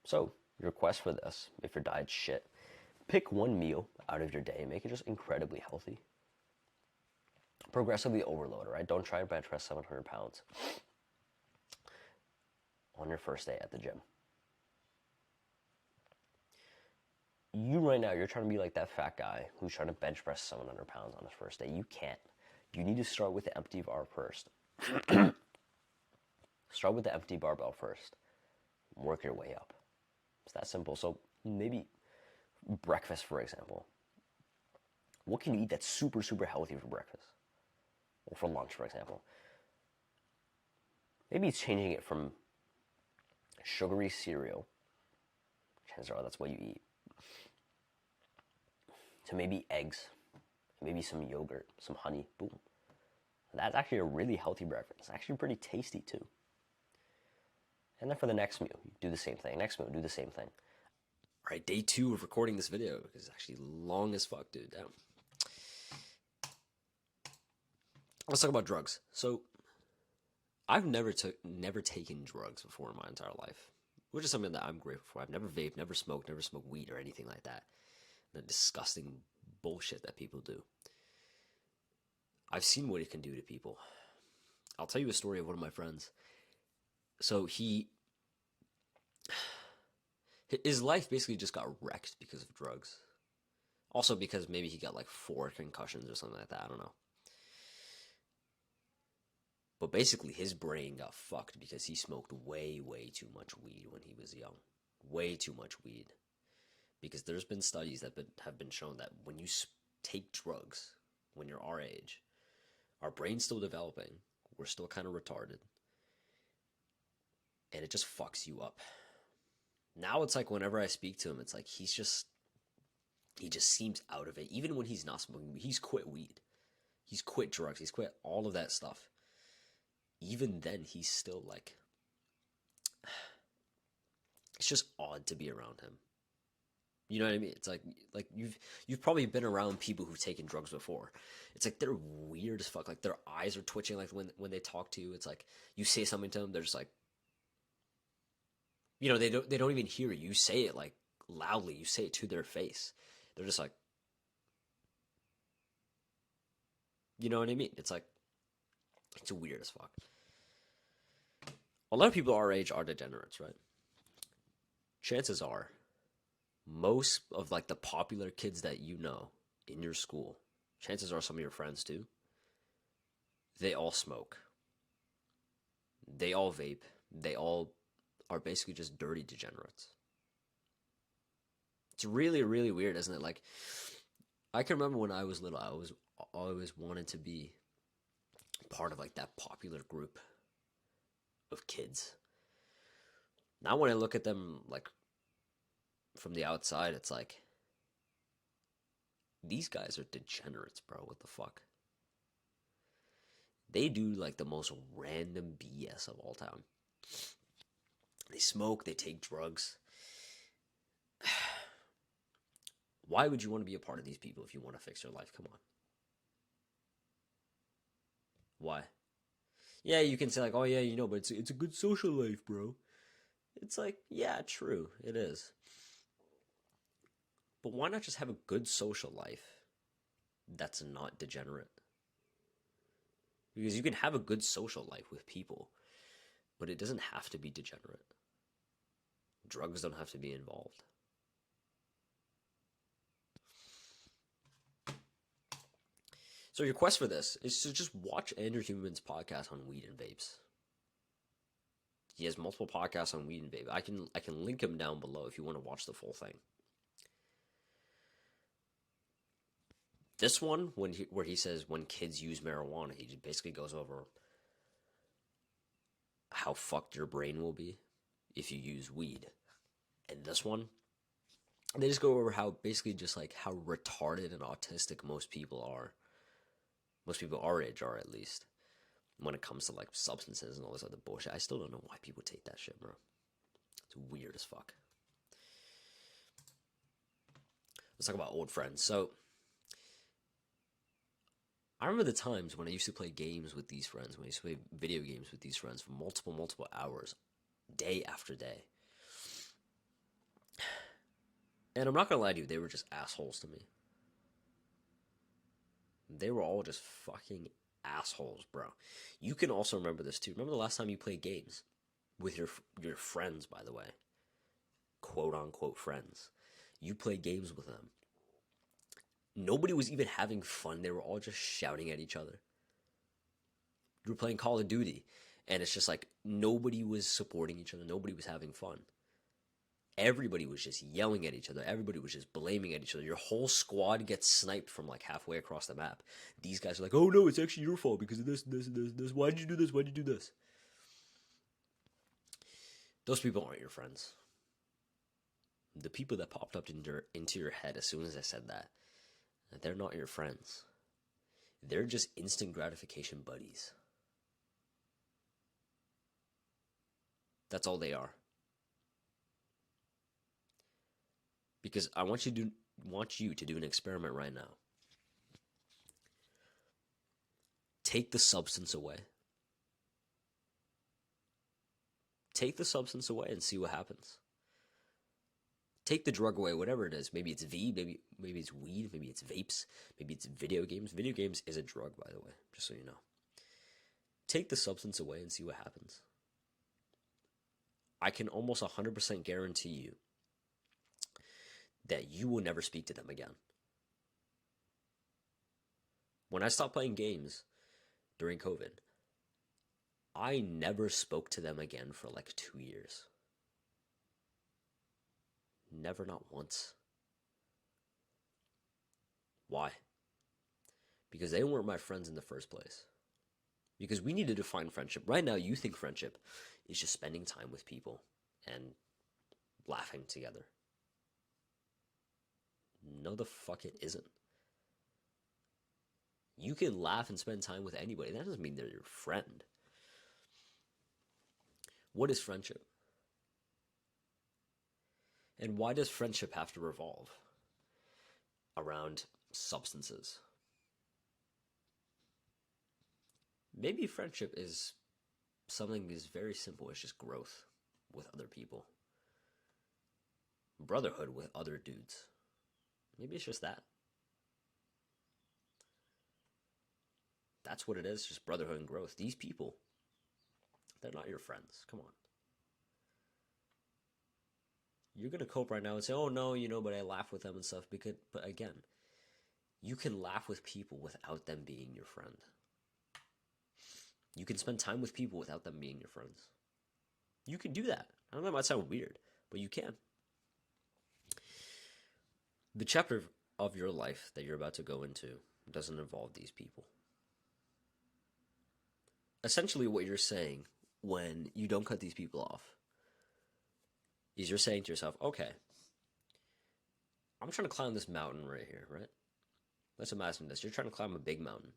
So, your request for this, if your diet's shit, pick one meal out of your day and make it just incredibly healthy. Progressively overload, right? Don't try and bench press 700 pounds on your first day at the gym. You right now, you're trying to be like that fat guy who's trying to bench press 700 pounds on his first day. You can't. You need to start with the empty bar first. Start with the empty barbell first. Work your way up. It's that simple. So maybe breakfast, for example. What can you eat that's super, super healthy for breakfast? Or for lunch, for example. Maybe it's changing it from sugary cereal. Chances are that's what you eat. To maybe eggs. Maybe some yogurt, some honey. Boom. That's actually a really healthy breakfast. It's actually pretty tasty too. And then for the next meal, you do the same thing. Next meal, do the same thing. All right, day 2 of recording this video is actually long as fuck, dude. Damn. Let's talk about drugs. So, I've never taken drugs before in my entire life, which is something that I'm grateful for. I've never vaped, never smoked weed or anything like that. The disgusting bullshit that people do. I've seen what it can do to people. I'll tell you a story of one of my friends. So his life basically just got wrecked because of drugs. Also because maybe he got like 4 concussions or something like that. I don't know. But basically his brain got fucked because he smoked way, way too much weed when he was young. Way too much weed. Because there's been studies that have been shown that when you take drugs, when you're our age, our brain's still developing, we're still kind of retarded, and it just fucks you up. Now it's like whenever I speak to him, it's like he's just He just seems out of it. Even when he's not smoking, he's quit weed. He's quit drugs. He's quit all of that stuff. Even then, he's still like, it's just odd to be around him. You know what I mean? It's like you've probably been around people who've taken drugs before. It's like they're weird as fuck. Like their eyes are twitching. Like when they talk to you, it's like you say something to them, they're just like, they don't even hear you. You say it like loudly. You say it to their face. They're just like, you know what I mean? It's weird as fuck. A lot of people our age are degenerates, right? Chances are, most of like the popular kids that you know in your school, chances are some of your friends too, they all smoke. They all vape. They all are basically just dirty degenerates. It's really, really weird, isn't it? Like, I can remember when I was little, I always wanted to be part of like that popular group of kids. Now when I look at them like from the outside, it's like these guys are degenerates, bro. What the fuck? They do like the most random BS of all time. They smoke, they take drugs. Why would you want to be a part of these people if you want to fix your life? Come on. Why? Yeah, you can say like, oh yeah, but it's a good social life, bro. It's like, yeah, true, it is. But why not just have a good social life that's not degenerate? Because you can have a good social life with people, but it doesn't have to be degenerate. Drugs don't have to be involved. So your quest for this is to just watch Andrew Huberman's podcast on weed and vapes. He has multiple podcasts on weed and vape. I can link him down below if you want to watch the full thing. This one, where he says when kids use marijuana, he just basically goes over how fucked your brain will be if you use weed. And this one, they just go over how basically just like how retarded and autistic most people are. Most people our age are, at least, when it comes to like substances and all this other bullshit. I still don't know why people take that shit, bro. It's weird as fuck. Let's talk about old friends. So I remember the times when I used to play games with these friends, when I used to play video games with these friends for multiple hours, day after day. And I'm not gonna lie to you, they were just assholes to me. They were all just fucking assholes, bro. You can also remember this too. Remember the last time you played games with your friends, by the way, quote unquote friends. You played games with them. Nobody was even having fun. They were all just shouting at each other. You were playing Call of Duty, and it's just like nobody was supporting each other. Nobody was having fun. Everybody was just yelling at each other. Everybody was just blaming at each other. Your whole squad gets sniped from like halfway across the map. These guys are like, oh no, it's actually your fault because of this. Why'd you do this? Why'd you do this? Those people aren't your friends. The people that popped up into your head as soon as I said that, they're not your friends. They're just instant gratification buddies. That's all they are. Because I want you to do an experiment right now. Take the substance away. Take the substance away and see what happens. Take the drug away, whatever it is. Maybe it's maybe it's weed, maybe it's vapes, maybe it's video games. Video games is a drug, by the way, just so you know. Take the substance away and see what happens. I can almost 100% guarantee you that you will never speak to them again. When I stopped playing games during COVID, I never spoke to them again for like 2 years. Never, not once. Why? Because they weren't my friends in the first place. Because we need to define friendship. Right now, you think friendship is just spending time with people and laughing together. No, the fuck it isn't. You can laugh and spend time with anybody. That doesn't mean they're your friend. What is friendship? And why does friendship have to revolve around substances? Maybe friendship is something is very simple. It's just growth with other people, brotherhood with other dudes. Maybe it's just that. That's what it is, just brotherhood and growth. These people, they're not your friends. Come on. You're going to cope right now and say, oh no, but I laugh with them and stuff. But again, you can laugh with people without them being your friend. You can spend time with people without them being your friends. You can do that. I know that might sound weird, but you can. The chapter of your life that you're about to go into doesn't involve these people. Essentially, what you're saying when you don't cut these people off is you're saying to yourself, okay, I'm trying to climb this mountain right here, right? Let's imagine this. You're trying to climb a big mountain.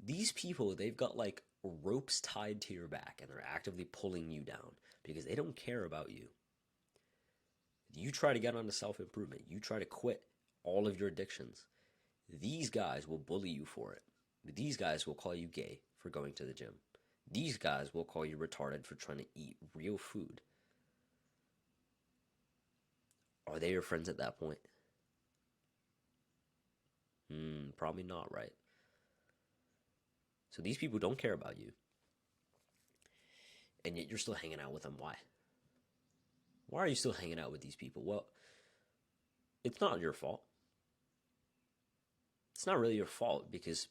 These people, they've got like ropes tied to your back and they're actively pulling you down because they don't care about you. You try to get on to self-improvement. You try to quit all of your addictions. These guys will bully you for it. These guys will call you gay for going to the gym. These guys will call you retarded for trying to eat real food. Are they your friends at that point? Probably not, right? So these people don't care about you. And yet you're still hanging out with them. Why? Why are you still hanging out with these people? Well, it's not your fault. It's not really your fault because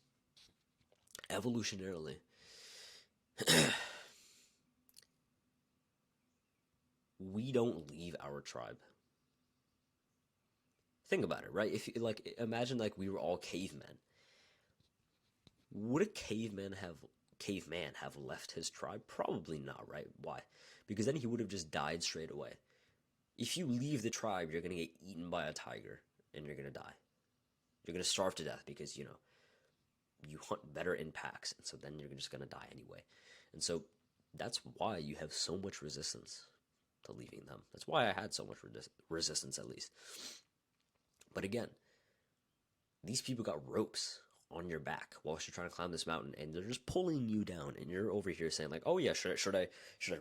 evolutionarily, we don't leave our tribe. Think about it, right? If imagine like we were all cavemen. Would a caveman have left his tribe? Probably not, right? Why? Because then he would have just died straight away. If you leave the tribe, you're going to get eaten by a tiger and you're going to die. You're going to starve to death because, you hunt better in packs. And so then you're just going to die anyway. And so that's why you have so much resistance to leaving them. That's why I had so much resistance, at least. But again, these people got ropes on your back whilst you're trying to climb this mountain, and they're just pulling you down. And you're over here saying like, "Oh yeah, should I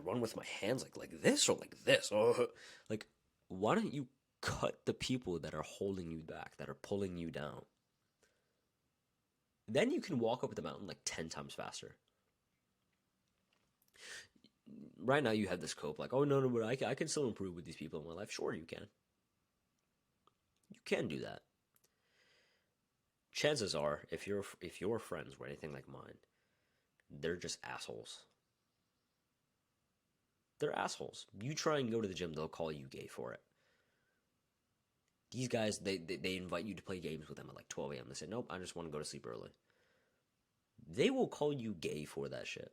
run with my hands like this or like this?" Oh, like why don't you cut the people that are holding you back, that are pulling you down? Then you can walk up the mountain like 10 times faster. Right now you have this cope like, "Oh no, but I can still improve with these people in my life." Sure, you can. You can do that. Chances are, if your friends were anything like mine, they're just assholes. They're assholes. You try and go to the gym, they'll call you gay for it. These guys, they invite you to play games with them at like 12 a.m. They say, nope, I just want to go to sleep early. They will call you gay for that shit.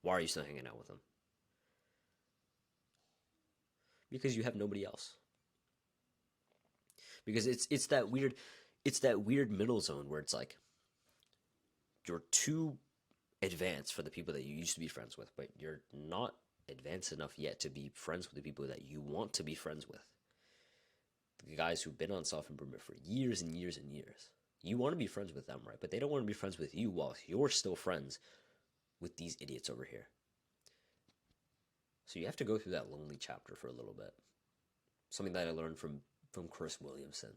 Why are you still hanging out with them? Because you have nobody else. Because it's that weird middle zone where it's like you're too advanced for the people that you used to be friends with, but you're not advanced enough yet to be friends with the people that you want to be friends with. The guys who've been on self-improvement for years and years and years. You want to be friends with them, right? But they don't want to be friends with you while you're still friends with these idiots over here. So you have to go through that lonely chapter for a little bit. Something that I learned from Chris Williamson.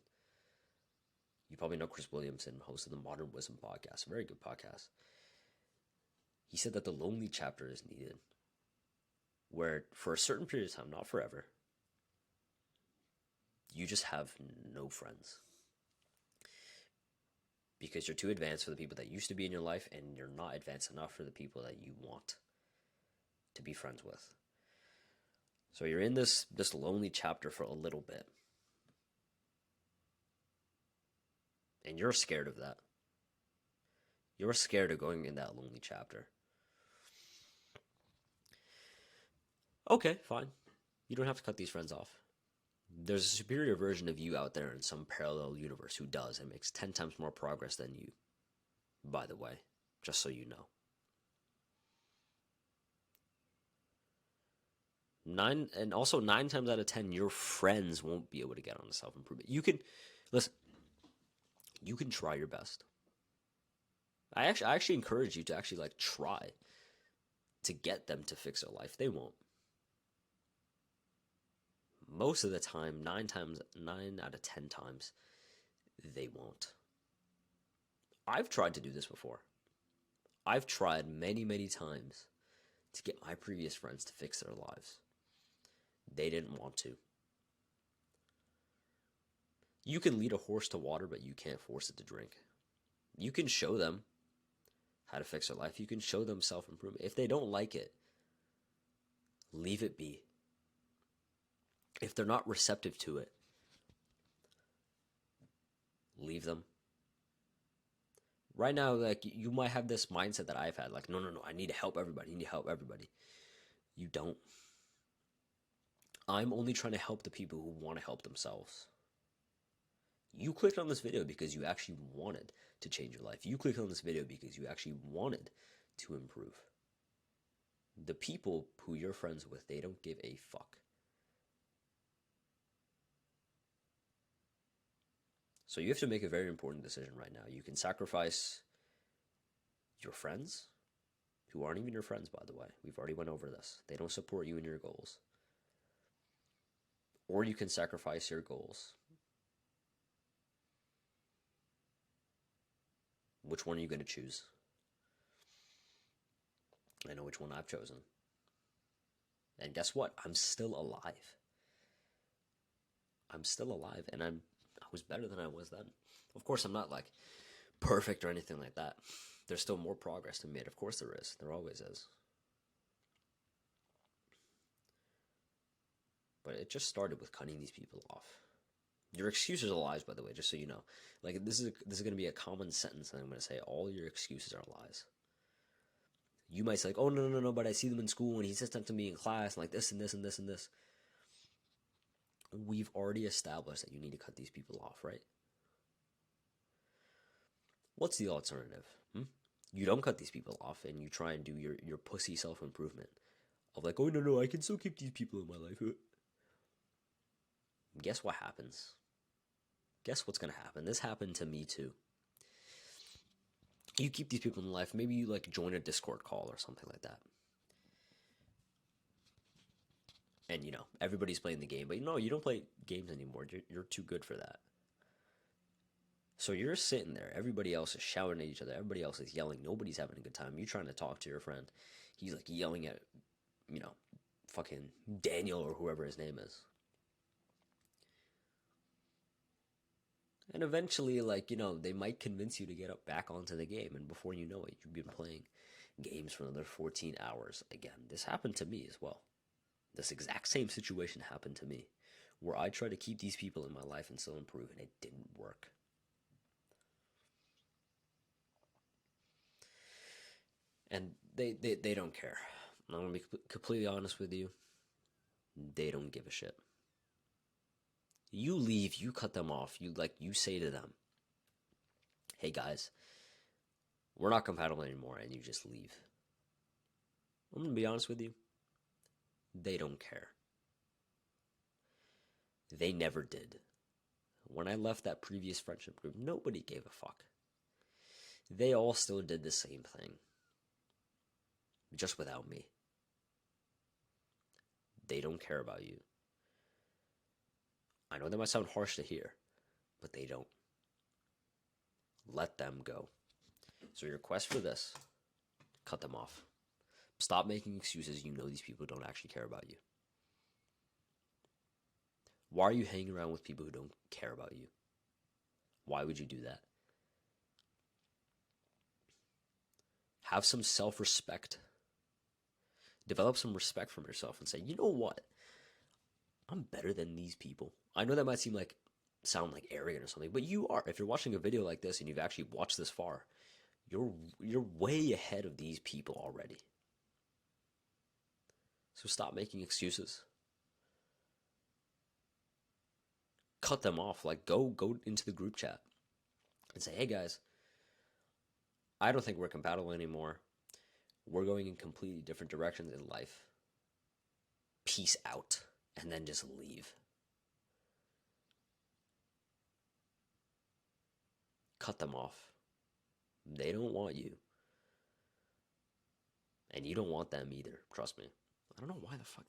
You probably know Chris Williamson, host of the Modern Wisdom podcast, a very good podcast. He said that the lonely chapter is needed, where for a certain period of time, not forever, you just have no friends. Because you're too advanced for the people that used to be in your life, and you're not advanced enough for the people that you want to be friends with. So you're in this lonely chapter for a little bit. And you're scared of that. You're scared of going in that lonely chapter. Okay, fine. You don't have to cut these friends off. There's a superior version of you out there in some parallel universe who does and makes 10 times more progress than you, by the way, just so you know. Nine times out of 10, your friends won't be able to get on the self-improvement. Listen, you can try your best. I actually encourage you to actually like try to get them to fix their life. They won't. Most of the time, 9 out of 10 times, they won't. I've tried to do this before. I've tried many, many times to get my previous friends to fix their lives. They didn't want to. You can lead a horse to water, but you can't force it to drink. You can show them how to fix their life. You can show them self-improvement. If they don't like it, leave it be. If they're not receptive to it, leave them. Right now, like, you might have this mindset that I've had, like, no, I need to help everybody. I need to help everybody. You don't. I'm only trying to help the people who want to help themselves. You clicked on this video because you actually wanted to change your life. You clicked on this video because you actually wanted to improve. The people who you're friends with, they don't give a fuck. So you have to make a very important decision right now. You can sacrifice your friends, who aren't even your friends, by the way. We've already went over this. They don't support you in your goals. Or you can sacrifice your goals. Which one are you going to choose? I know which one I've chosen. And guess what? I'm still alive. I'm still alive, and I was better than I was then. Of course, I'm not like perfect or anything like that. There's still more progress to be made. Of course there is. There always is. But it just started with cutting these people off. Your excuses are lies, by the way, just so you know. Like, this is going to be a common sentence that I'm going to say. All your excuses are lies. You might say, like, oh, no, but I see them in school and he says stuff to me in class, like this and this and this and this. We've already established that you need to cut these people off, right? What's the alternative? You don't cut these people off and you try and do your pussy self-improvement of like, oh, no, I can still keep these people in my life. Guess what happens? Guess what's going to happen? This happened to me too. You keep these people in life. Maybe you like join a Discord call or something like that. And you know, everybody's playing the game, but you know, you don't play games anymore. You're too good for that. So you're sitting there. Everybody else is shouting at each other. Everybody else is yelling. Nobody's having a good time. You're trying to talk to your friend. He's like yelling at, you know, fucking Daniel or whoever his name is. And eventually, like, you know, they might convince you to get up back onto the game. And before you know it, you've been playing games for another 14 hours. Again, this happened to me as well. This exact same situation happened to me, where I tried to keep these people in my life and still improve, and it didn't work. And they don't care. I'm going to be completely honest with you. They don't give a shit. You leave, you cut them off. You say to them, hey guys, we're not compatible anymore, and you just leave. I'm going to be honest with you. They don't care. They never did. When I left that previous friendship group, nobody gave a fuck. They all still did the same thing. Just without me. They don't care about you. I know that might sound harsh to hear, but they don't. Let them go. So your quest for this, cut them off. Stop making excuses. You know these people don't actually care about you. Why are you hanging around with people who don't care about you? Why would you do that? Have some self-respect. Develop some respect from yourself and say, you know what? I'm better than these people. I know that might sound like arrogant or something, but you are. If you're watching a video like this and you've actually watched this far, you're way ahead of these people already. So stop making excuses. cut them off. Like go into the group chat and say, hey guys, I don't think we're compatible anymore. We're going in completely different directions in life. Peace out. And then just leave. Cut them off. They don't want you. And you don't want them either. Trust me. I don't know why the fuck.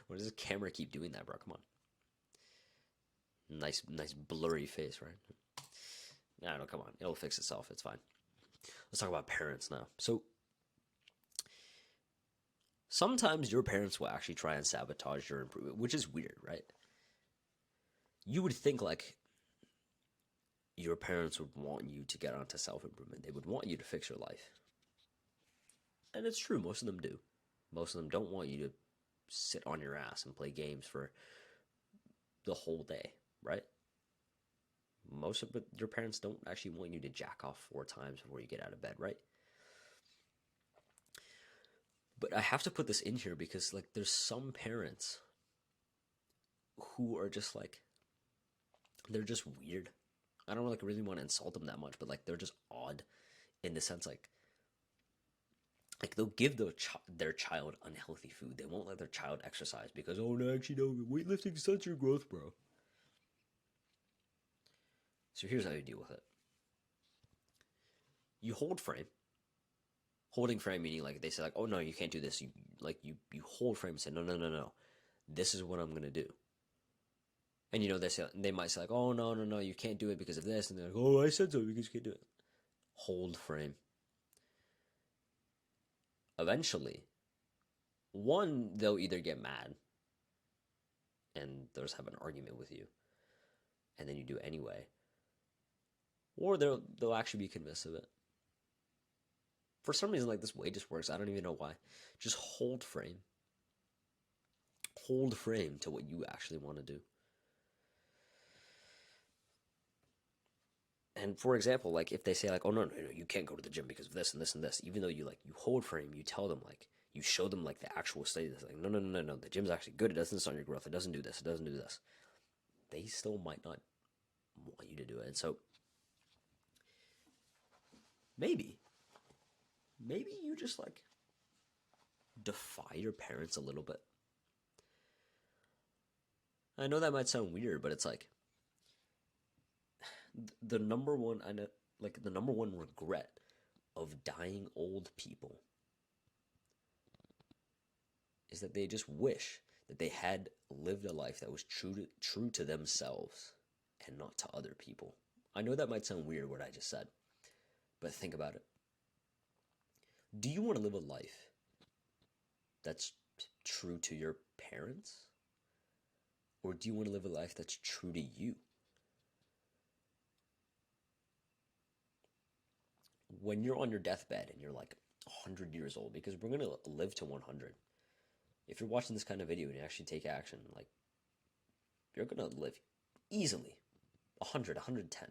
What does this camera keep doing that, bro? Come on. Nice blurry face, right? No, come on. It'll fix itself. It's fine. Let's talk about parents now. So, sometimes your parents will actually try and sabotage your improvement, which is weird, right? You would think, like, your parents would want you to get onto self-improvement. They would want you to fix your life. And it's true, most of them do. Most of them don't want you to sit on your ass and play games for the whole day, right? Most of your parents don't actually want you to jack off 4 times before you get out of bed, right? But I have to put this in here because, like, there's some parents who are just like, they're just weird. I don't really want to insult them that much, but like they're just odd in the sense like they'll give their child unhealthy food. They won't let their child exercise because, oh no, actually no, weightlifting stunts your growth, bro. So here's how you deal with it. You hold frame. Holding frame meaning like they say like, oh no, you can't do this. You hold frame and say, no. This is what I'm gonna do. And they might say like, oh no, you can't do it because of this, and they're like, oh, I said so because you can't do it. Hold frame. Eventually, one, they'll either get mad and they'll just have an argument with you, and then you do it anyway, or they'll actually be convinced of it. For some reason, like this way just works. I don't even know why. Just hold frame. Hold frame to what you actually want to do. And for example, like if they say like, oh no, you can't go to the gym because of this and this and this, even though you hold frame, you tell them like, you show them like the actual study that's like, no, the gym's actually good. It doesn't stunt your growth. It doesn't do this. It doesn't do this. They still might not want you to do it. And so maybe you just like defy your parents a little bit. I know that might sound weird, but it's like the number one regret of dying old people is that they just wish that they had lived a life that was true to themselves and not to other people. I know that might sound weird what I just said, but think about it. Do you want to live a life that's true to your parents? Or do you want to live a life that's true to you? When you're on your deathbed and you're like 100 years old, because we're going to live to 100. If you're watching this kind of video and you actually take action, like, you're going to live easily 100, 110.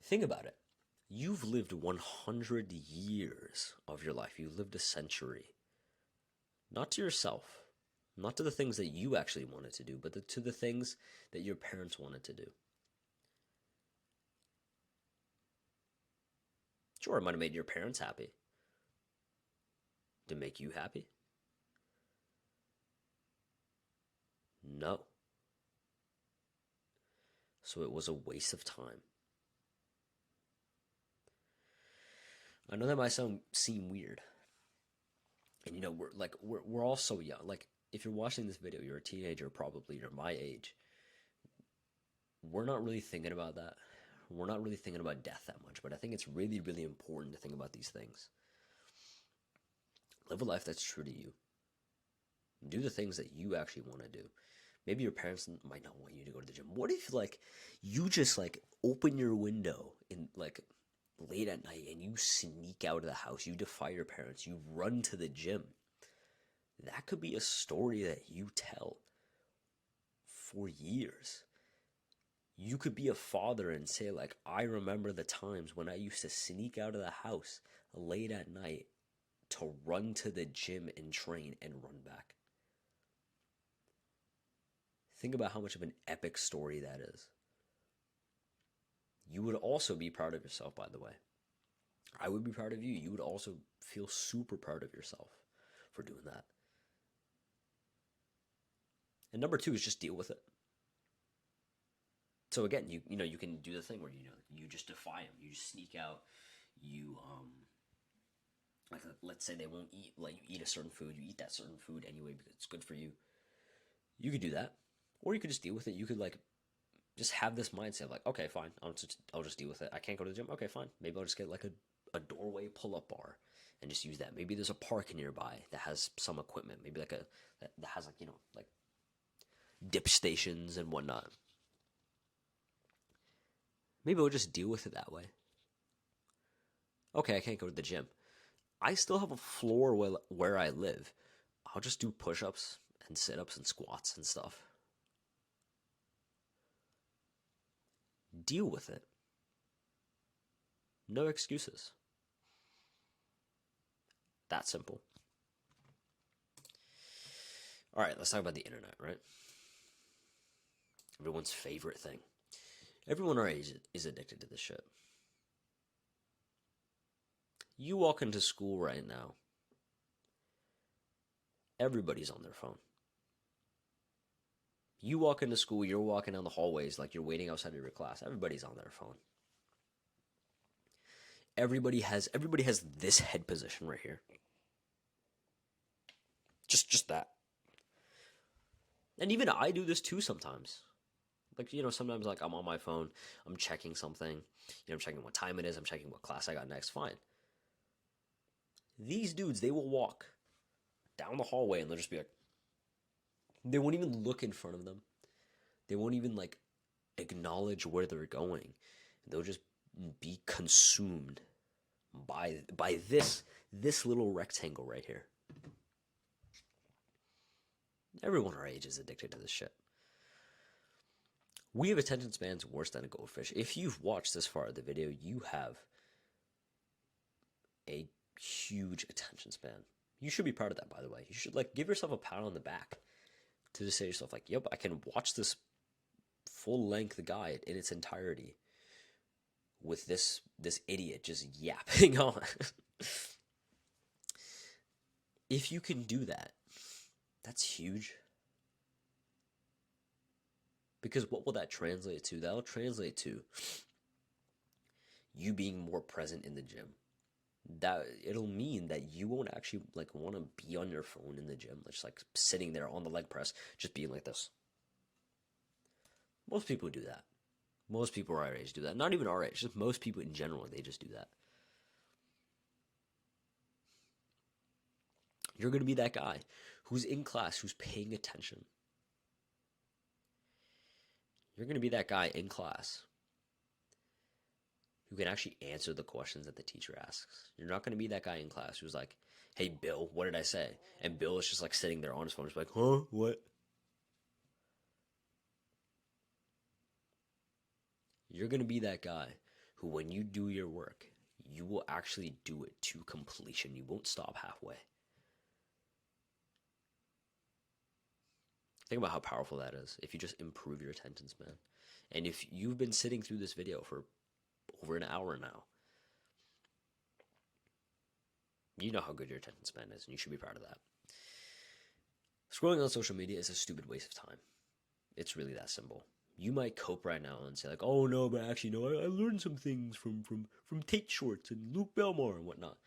Think about it. You've lived 100 years of your life. You lived a century. Not to yourself. Not to the things that you actually wanted to do, but to the things that your parents wanted to do. Sure, it might have made your parents happy. Did it make you happy? No. So it was a waste of time. I know that might seem weird. And we're all so young. Like, if you're watching this video, you're a teenager, probably you're my age. We're not really thinking about that. We're not really thinking about death that much, but I think it's really, really important to think about these things. Live a life that's true to you. Do the things that you actually want to do. Maybe your parents might not want you to go to the gym. What if you just open your window in late at night and you sneak out of the house, you defy your parents, you run to the gym? That could be a story that you tell for years. You could be a father and say I remember the times when I used to sneak out of the house late at night to run to the gym and train and run back. Think about how much of an epic story that is. You would also be proud of yourself, by the way. I would be proud of you. You would also feel super proud of yourself for doing that. And number two is just deal with it. So again, you can do the thing where you just defy them. You just sneak out. You like let's say they won't let you eat a certain food. You eat that certain food anyway because it's good for you. You could do that, or you could just deal with it. You could like just have this mindset of like, okay, fine, I'll just deal with it. I can't go to the gym. Okay, fine. Maybe I'll just get like a doorway pull-up bar and just use that. Maybe there's a park nearby that has some equipment. Maybe like that has like like dip stations and whatnot. Maybe I'll just deal with it that way. Okay, I can't go to the gym. I still have a floor where I live. I'll just do push-ups and sit-ups and squats and stuff. Deal with it. No excuses. That simple. All right, let's talk about the internet, right? Everyone's favorite thing. Everyone our age is addicted to this shit. You walk into school right now, everybody's on their phone. You walk into school, you're walking down the hallways like you're waiting outside of your class. Everybody's on their phone. Everybody has this head position right here. Just that. And even I do this too sometimes. Like, sometimes like I'm on my phone, I'm checking something, I'm checking what time it is, I'm checking what class I got next, fine. These dudes, they will walk down the hallway and they'll just be like, they won't even look in front of them. They won't even like acknowledge where they're going. They'll just be consumed by this little rectangle right here. Everyone our age is addicted to this shit. We have attention spans worse than a goldfish. If you've watched this far of the video, you have a huge attention span. You should be proud of that, by the way. You should like give yourself a pat on the back to just say to yourself like, yep, I can watch this full-length guide in its entirety with this idiot just yapping on. If you can do that, that's huge. Because what will that translate to? That'll translate to you being more present in the gym. That it'll mean that you won't actually like want to be on your phone in the gym, just like sitting there on the leg press, just being like this. Most people do that. Most people our age do that. Not even our age, just most people in general, they just do that. You're going to be that guy who's in class, who's paying attention. You're going to be that guy in class who can actually answer the questions that the teacher asks. You're not going to be that guy in class who's like, hey, Bill, what did I say? And Bill is just like sitting there on his phone, just like, huh, what? You're going to be that guy who, when you do your work, you will actually do it to completion. You won't stop halfway. Think about how powerful that is if you just improve your attention span. And if you've been sitting through this video for over an hour now, you know how good your attention span is, and you should be proud of that. Scrolling on social media is a stupid waste of time. It's really that simple. You might cope right now and say like, oh no, but actually no, I learned some things from Tate Shorts and Luke Belmore and whatnot.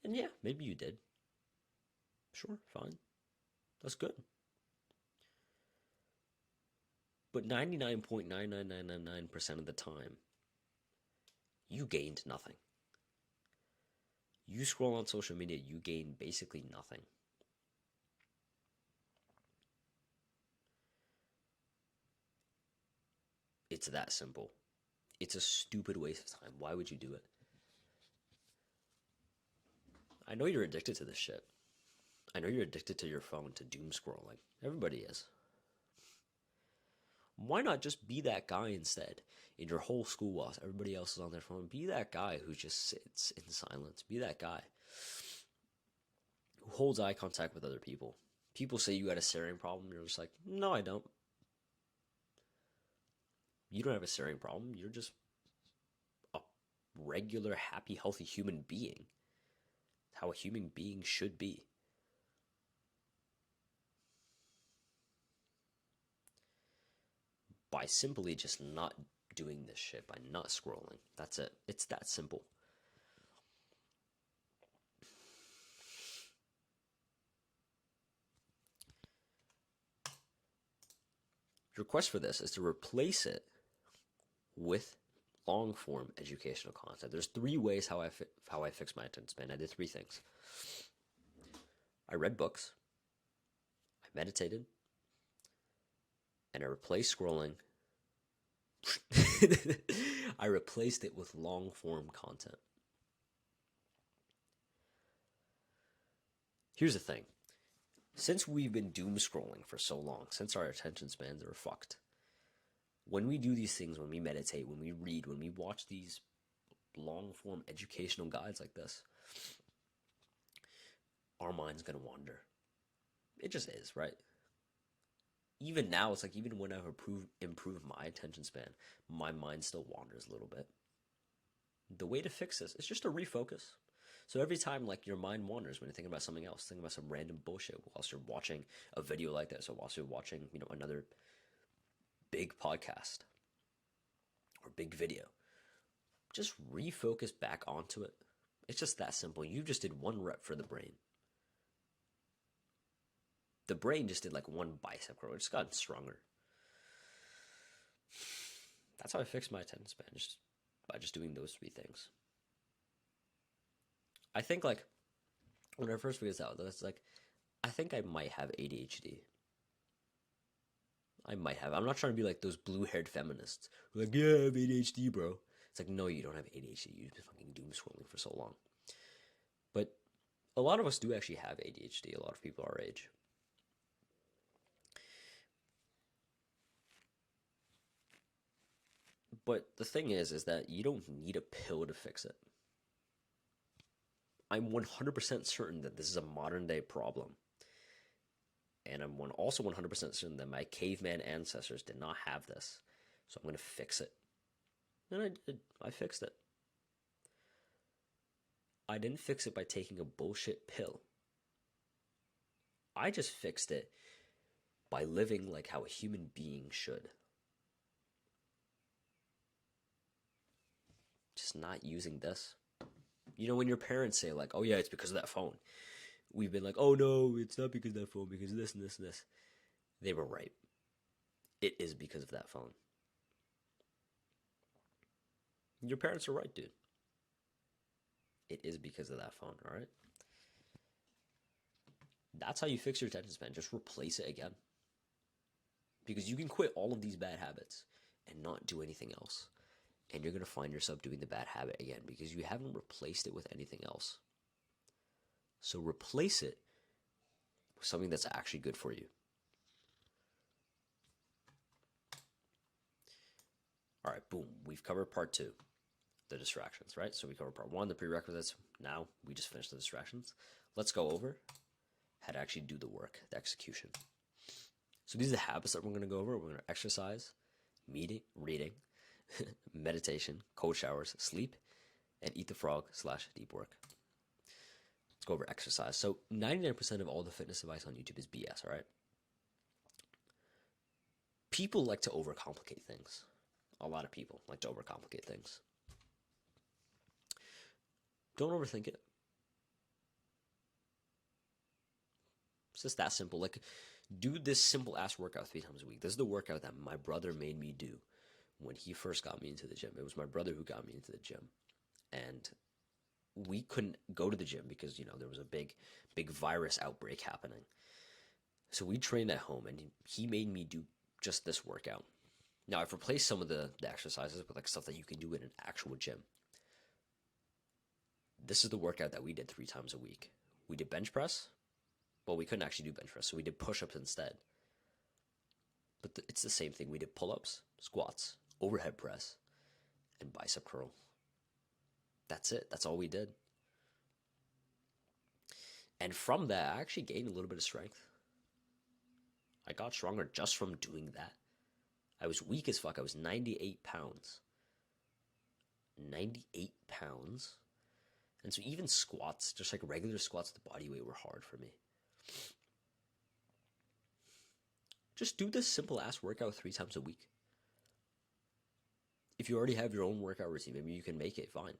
And yeah, maybe you did. Sure, fine. That's good. But 99.99999% of the time, you gained nothing. You scroll on social media, you gain basically nothing. It's that simple. It's a stupid waste of time. Why would you do it? I know you're addicted to this shit. I know you're addicted to your phone, to doom scrolling. Everybody is. Why not just be that guy instead in your whole school while everybody else is on their phone? Be that guy who just sits in silence. Be that guy who holds eye contact with other people. People say you got a staring problem. You're just like, no, I don't. You don't have a staring problem. You're just a regular, happy, healthy human being. How a human being should be. By simply just not doing this shit, by not scrolling. That's it. It's that simple. Your request for this is to replace it with long form educational content. There's 3 ways how I fix my attention span. I did 3 things. I read books, I meditated, and I replaced scrolling. I replaced it with long form content. Here's the thing. Since we've been doom scrolling for so long, since our attention spans are fucked, when we do these things, when we meditate, when we read, when we watch these long form educational guides like this, our mind's gonna wander. It just is, right? Even now, it's like even when I've improved my attention span, my mind still wanders a little bit. The way to fix this is just to refocus. So every time like your mind wanders when you're thinking about something else, thinking about some random bullshit whilst you're watching a video like this, or whilst you're watching, another big podcast or big video, just refocus back onto it. It's just that simple. You just did 1 rep for the brain. The brain just did like 1 bicep curl. It just got stronger. That's how I fixed my attention span, just by just doing those 3 things. I think like when I first figured this out, that's like I think I might have ADHD. I might have. I'm not trying to be like those blue-haired feminists who are like, yeah, I have ADHD, bro. It's like, no, you don't have ADHD. You've been fucking doom scrolling for so long. But a lot of us do actually have ADHD. A lot of people our age. But the thing is that you don't need a pill to fix it. I'm 100% certain that this is a modern day problem. And I'm also 100% certain that my caveman ancestors did not have this. So I'm going to fix it. And I did. I fixed it. I didn't fix it by taking a bullshit pill. I just fixed it by living like how a human being should. Just not using this. When your parents say like, oh yeah, it's because of that phone. We've been like, oh no, it's not because of that phone, because of this and this and this. They were right. It is because of that phone. Your parents are right, dude. It is because of that phone, all right? That's how you fix your attention span. Just replace it again. Because you can quit all of these bad habits and not do anything else. And you're going to find yourself doing the bad habit again because you haven't replaced it with anything else. So replace it with something that's actually good for you. All right, boom. We've covered part 2, the distractions, right? So we covered part 1, the prerequisites. Now we just finished the distractions. Let's go over how to actually do the work, the execution. So these are the habits that we're going to go over. We're going to exercise, reading, meditation, cold showers, sleep, and eat the frog / deep work. Let's go over exercise. So 99% of all the fitness advice on YouTube is BS, all right? People like to overcomplicate things. A lot of people like to overcomplicate things. Don't overthink it. It's just that simple. Like, do this simple ass workout 3 times a week. This is the workout that my brother made me do when he first got me into the gym. It was my brother who got me into the gym. And we couldn't go to the gym because, there was a big virus outbreak happening. So we trained at home, and he made me do just this workout. Now, I've replaced some of the exercises with like stuff that you can do in an actual gym. This is the workout that we did 3 times a week. We did bench press. Well, we couldn't actually do bench press, so we did push-ups instead. But it's the same thing. We did pull-ups, squats, overhead press, and bicep curl. That's it. That's all we did. And from that, I actually gained a little bit of strength. I got stronger just from doing that. I was weak as fuck. I was 98 pounds. 98 pounds. And so even squats, just like regular squats with body weight, were hard for me. Just do this simple ass workout 3 times a week. If you already have your own workout routine, maybe you can make it, fine.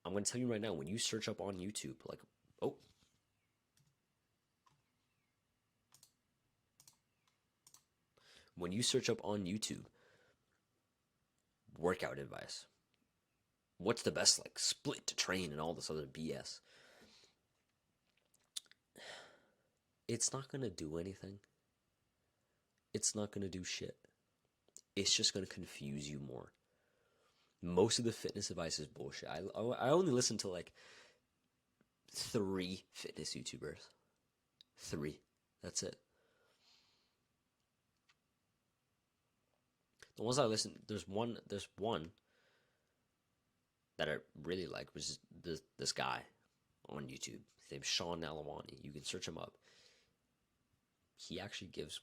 I'm going to tell you right now, when you search up on YouTube, like, oh. When you search up on YouTube, workout advice, what's the best, like, split to train and all this other BS, it's not going to do anything. It's not going to do shit. It's just going to confuse you more. Most of the fitness advice is bullshit. I only listen to like 3 fitness YouTubers. 3. That's it. The ones I listen, there's one that I really like, which is this guy on YouTube. His name's Sean Nalawani. You can search him up. He actually gives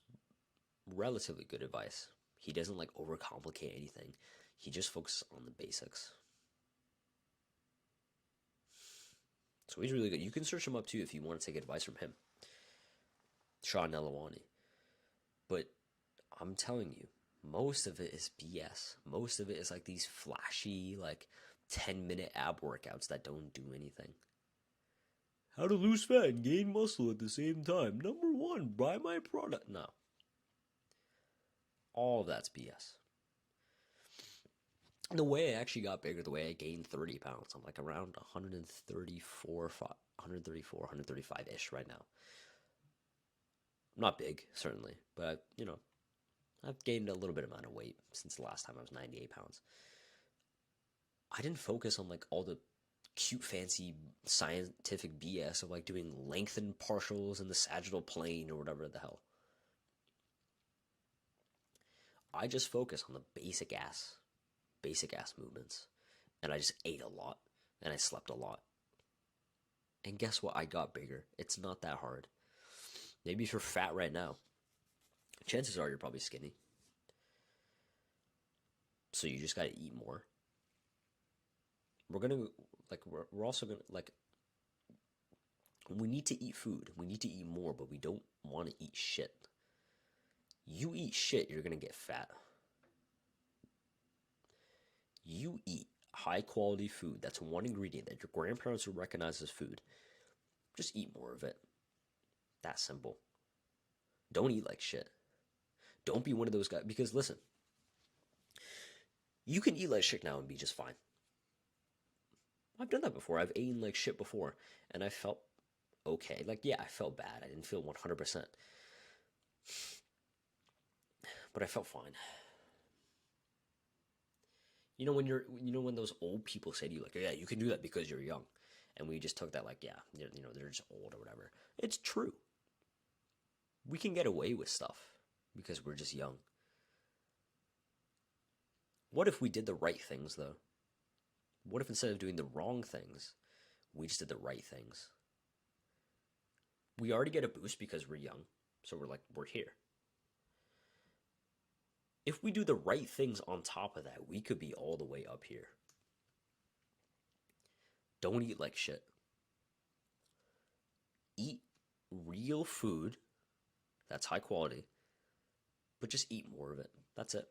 relatively good advice. He doesn't like overcomplicate anything. He just focuses on the basics. So he's really good. You can search him up too if you want to take advice from him. Sean Nalawani. But I'm telling you, most of it is BS. Most of it is like these flashy, like 10-minute ab workouts that don't do anything. How to lose fat and gain muscle at the same time. Number 1, buy my product. No. All of that's BS. And the way I actually got bigger, the way I gained 30 pounds, I'm like around 135-ish right now. Not big, certainly, but, I've gained a little bit amount of weight since the last time I was 98 pounds. I didn't focus on, like, all the cute, fancy, scientific BS of, like, doing lengthened partials in the sagittal plane or whatever the hell. I just focus on the basic ass movements. And I just ate a lot. And I slept a lot. And guess what? I got bigger. It's not that hard. Maybe if you're fat right now, chances are you're probably skinny. So you just gotta eat more. We're also gonna, like, we need to eat food. We need to eat more, but we don't want to eat shit. You eat shit, you're gonna get fat. You eat high quality food. That's one ingredient that your grandparents would recognize as food. Just eat more of it. That simple. Don't eat like shit. Don't be one of those guys. Because listen, you can eat like shit now and be just fine. I've done that before. I've eaten like shit before. And I felt okay. Like, yeah, I felt bad. I didn't feel 100%. But I felt fine. When those old people say to you, like, yeah, you can do that because you're young. And we just took that like, yeah, they're just old or whatever. It's true. We can get away with stuff because we're just young. What if we did the right things, though? What if instead of doing the wrong things, we just did the right things? We already get a boost because we're young. So we're here. If we do the right things on top of that, we could be all the way up here. Don't eat like shit. Eat real food that's high quality, but just eat more of it. That's it.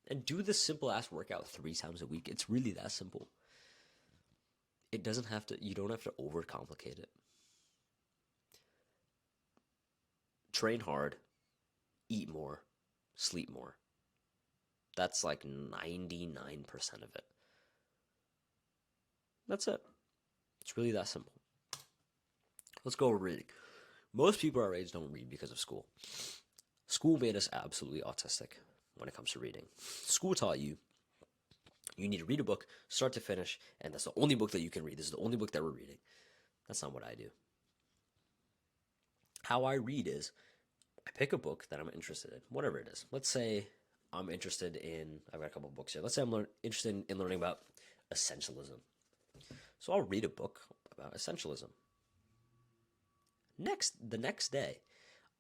And do this simple ass workout 3 times a week. It's really that simple. You don't have to overcomplicate it. Train hard, eat more, sleep more. That's like 99% of it. That's it. It's really that simple. Let's go over reading. Most people our age don't read because of school. School made us absolutely autistic when it comes to reading. School taught you need to read a book, start to finish, and that's the only book that you can read. This is the only book that we're reading. That's not what I do. How I read is, I pick a book that I'm interested in, whatever it is. Let's say I've got a couple of books here. Let's say I'm interested in learning about essentialism. So I'll read a book about essentialism. The next day,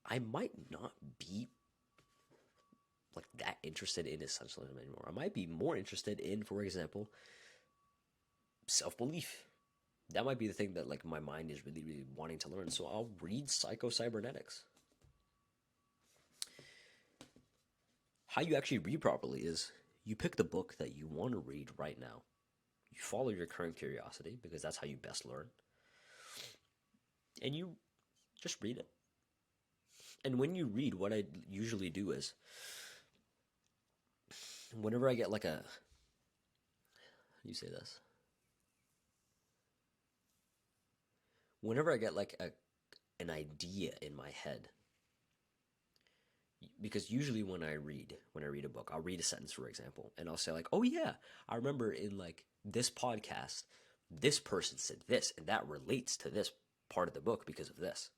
I might not be like that interested in essentialism anymore. I might be more interested in, for example, self-belief. That might be the thing that like my mind is really, really wanting to learn. So I'll read psycho-cybernetics. How you actually read properly is you pick the book that you want to read right now. You follow your current curiosity because that's how you best learn. And you just read it. And when you read, what I usually do is whenever I get like a, how do you say this? Whenever I get like an idea in my head, because usually when I read a book, I'll read a sentence, for example, and I'll say like, oh yeah, I remember in like this podcast, this person said this, and that relates to this part of the book because of this.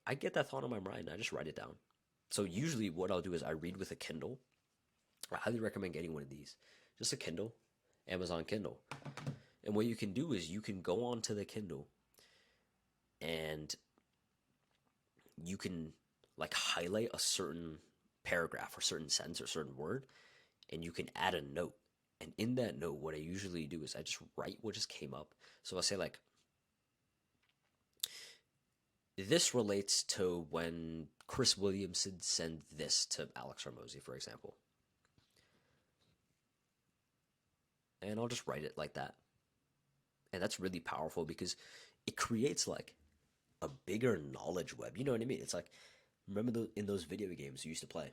I get that thought in my mind and I just write it down. So usually what I'll do is I read with a Kindle. I highly recommend getting one of these. Just a Kindle, Amazon Kindle. And what you can do is you can go onto the Kindle and you can like highlight a certain paragraph or certain sentence or certain word, and you can add a note. And in that note, what I usually do is I just write what just came up. So I'll say like, this relates to when Chris Williamson sent this to Alex Hormozy, for example. And I'll just write it like that. And that's really powerful because it creates like a bigger knowledge web. You know what I mean? It's like, remember in those video games you used to play?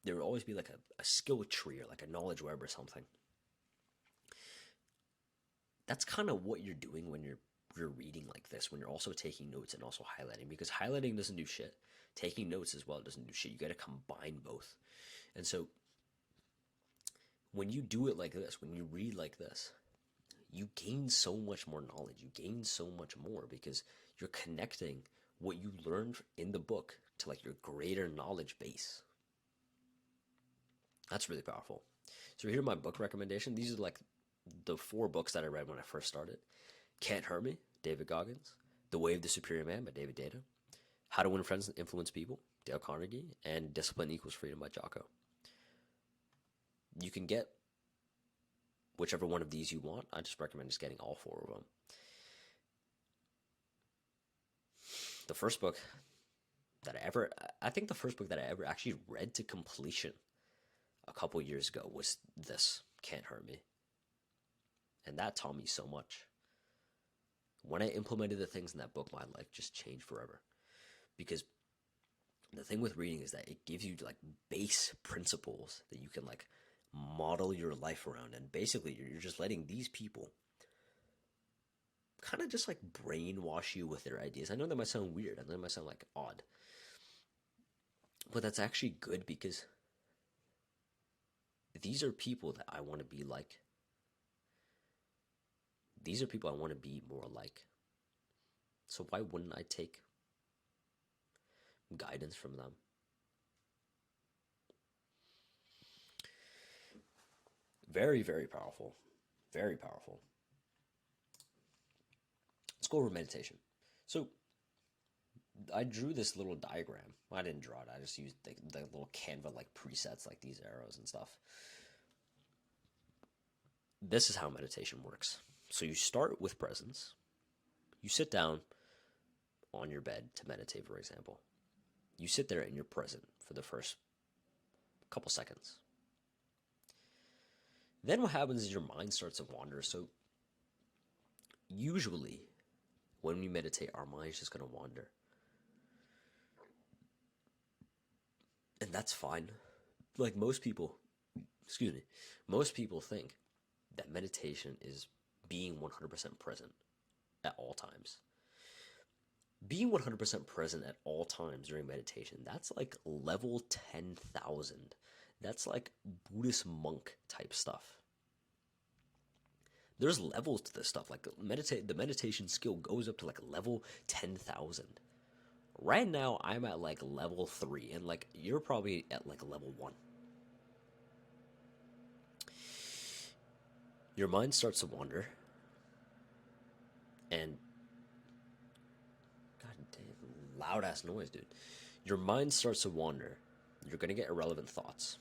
There would always be like a skill tree or like a knowledge web or something. That's kind of what you're doing when you're reading like this, when you're also taking notes and also highlighting, because highlighting doesn't do shit. Taking notes as well doesn't do shit. You got to combine both. And so when you do it like this, when you read like this, you gain so much more knowledge. You gain so much more because you're connecting what you learned in the book to like your greater knowledge base. That's really powerful. So here are my book recommendation. These are like the 4 books that I read when I first started. Can't Hurt Me, David Goggins. The Way of the Superior Man by David Data. How to Win Friends and Influence People, Dale Carnegie. And Discipline Equals Freedom by Jocko. You can get whichever one of these you want. I just recommend just getting all 4 of them. The first book that I think the first book that I ever actually read to completion a couple years ago was this, Can't Hurt Me. And that taught me so much. When I implemented the things in that book, my life just changed forever. Because the thing with reading is that it gives you like base principles that you can like model your life around. And basically you're just letting these people kind of just like brainwash you with their ideas. I know that might sound weird. I know that might sound like odd. But that's actually good because these are people that I want to be like. These are people I want to be more like. So why wouldn't I take guidance from them? Very, very powerful. Very powerful. Let's go over meditation. So I drew this little diagram. I didn't draw it. I just used the little Canva like presets, like these arrows and stuff. This is how meditation works. So you start with presence. You sit down on your bed to meditate, for example. You sit there and you're present for the first couple seconds. Then what happens is your mind starts to wander. So usually when we meditate, our mind is just going to wander. And that's fine. Like most people think that meditation is being 100% present at all times. Being 100% present at all times during meditation, that's like level 10,000. That's like Buddhist monk type stuff. There's levels to this stuff. Like the meditation skill goes up to like level 10,000. Right now, I'm at like level 3, and like you're probably at like level 1. Your mind starts to wander, and god damn, loud ass noise, dude. Your mind starts to wander. You're gonna get irrelevant thoughts.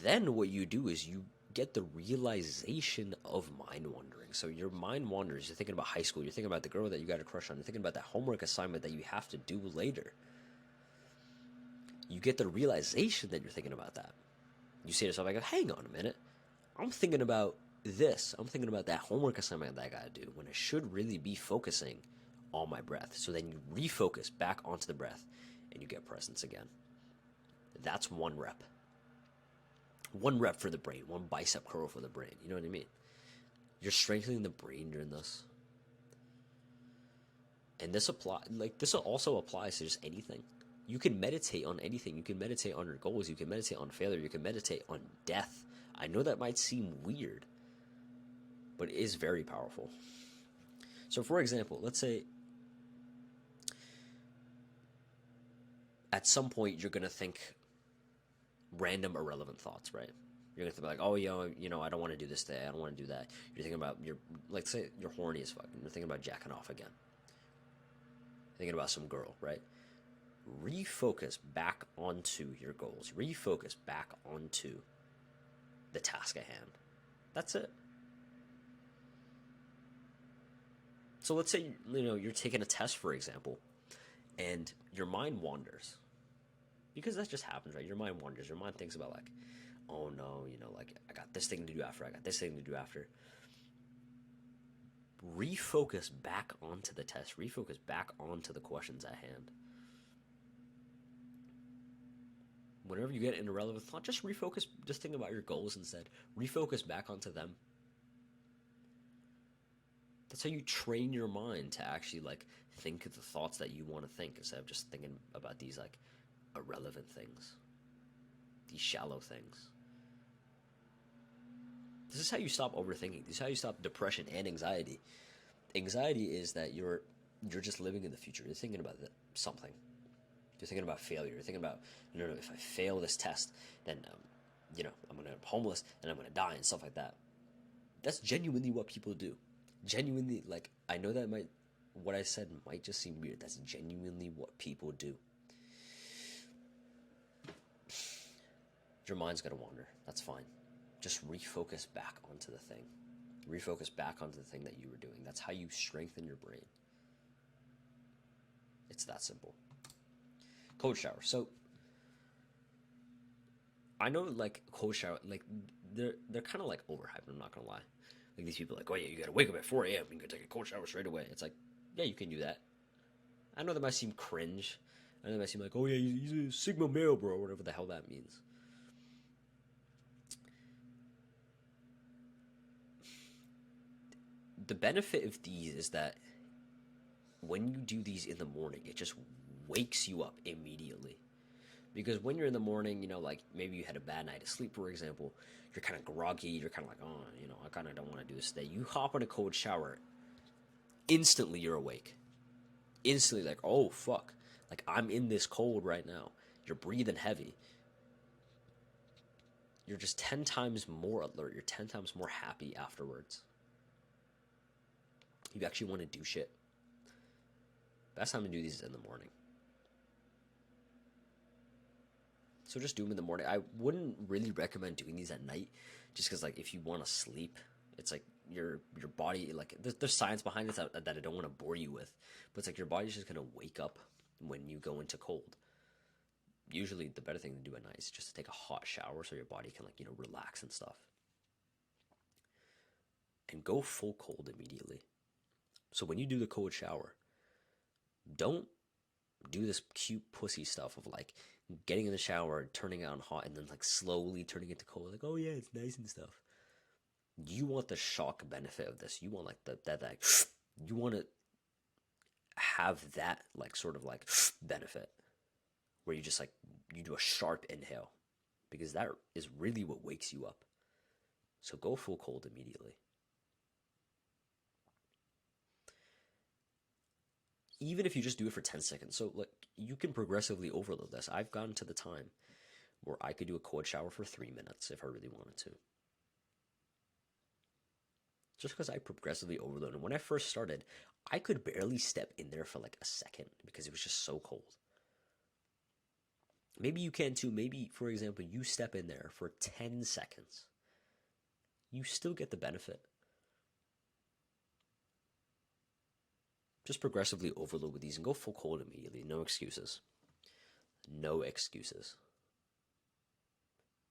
Then what you do is you get the realization of mind wandering. So your mind wanders. You're thinking about high school. You're thinking about the girl that you got a crush on. You're thinking about that homework assignment that you have to do later. You get the realization that you're thinking about that. You say to yourself, like, hang on a minute. I'm thinking about this. I'm thinking about that homework assignment that I got to do when I should really be focusing on my breath. So then you refocus back onto the breath and you get presence again. That's one rep. One rep for the brain, one bicep curl for the brain. You know what I mean? You're strengthening the brain during this. And this also applies to just anything. You can meditate on anything. You can meditate on your goals. You can meditate on failure. You can meditate on death. I know that might seem weird, but it is very powerful. So for example, let's say at some point you're going to think random irrelevant thoughts, right? You're going to be like, oh, I don't want to do this today. I don't want to do that. You're thinking about like say you're horny as fuck. You're thinking about jacking off again. Thinking about some girl, right? Refocus back onto your goals. Refocus back onto the task at hand. That's it. So let's say you're taking a test, for example, and your mind wanders. Because that just happens, right? Your mind wanders. Your mind thinks about like, oh no, like I got this thing to do after. I got this thing to do after. Refocus back onto the test. Refocus back onto the questions at hand. Whenever you get an irrelevant thought, just refocus. Just think about your goals instead. Refocus back onto them. That's how you train your mind to actually like think of the thoughts that you want to think instead of just thinking about these like irrelevant things, these shallow things. This is how you stop overthinking. This is how you stop depression and anxiety. Anxiety is that you're just living in the future. You're thinking about something. You're thinking about failure. You're thinking about, no, if I fail this test, then, I'm going to end up homeless and I'm going to die and stuff like that. That's genuinely what people do. Genuinely, like, I know that what I said might just seem weird. That's genuinely what people do. Your mind's going to wander. That's fine. Just refocus back onto the thing. Refocus back onto the thing that you were doing. That's how you strengthen your brain. It's that simple. Cold shower. So I know like cold shower, like they're kind of like overhyped. I'm not gonna lie. Like these people are like, oh yeah, you gotta wake up at 4 a.m. and go take a cold shower straight away. It's like, yeah, you can do that. I know that might seem cringe. I know that might seem like, oh yeah, he's a Sigma male, bro, whatever the hell that means. The benefit of these is that when you do these in the morning, it just wakes you up immediately. Because when you're in the morning, like maybe you had a bad night of sleep, for example, you're kind of groggy, you're kind of like, oh, I kind of don't want to do this today. You hop in a cold shower, instantly you're awake. Instantly like, oh, fuck. Like, I'm in this cold right now. You're breathing heavy. You're just 10 times more alert. You're 10 times more happy afterwards. You actually want to do shit. Best time to do these is in the morning. So just do them in the morning. I wouldn't really recommend doing these at night, just because like if you want to sleep, it's like your body, like there's science behind it that I don't want to bore you with, but it's like your body's just gonna wake up when you go into cold. Usually the better thing to do at night is just to take a hot shower so your body can like relax and stuff. And go full cold immediately. So when you do the cold shower, don't do this cute pussy stuff of like getting in the shower, turning it on hot, and then like slowly turning it to cold. Like, oh yeah, it's nice and stuff. You want the shock benefit of this. You want like that you want to have that like sort of like benefit where you just like you do a sharp inhale, because that is really what wakes you up. So go full cold immediately. Even if you just do it for 10 seconds. So like you can progressively overload this. I've gotten to the time where I could do a cold shower for 3 minutes if I really wanted to. Just because I progressively overloaded. When I first started, I could barely step in there for like a second because it was just so cold. Maybe you can too. Maybe, for example, you step in there for 10 seconds. You still get the benefit. Just progressively overload with these and go full cold immediately. No excuses. No excuses.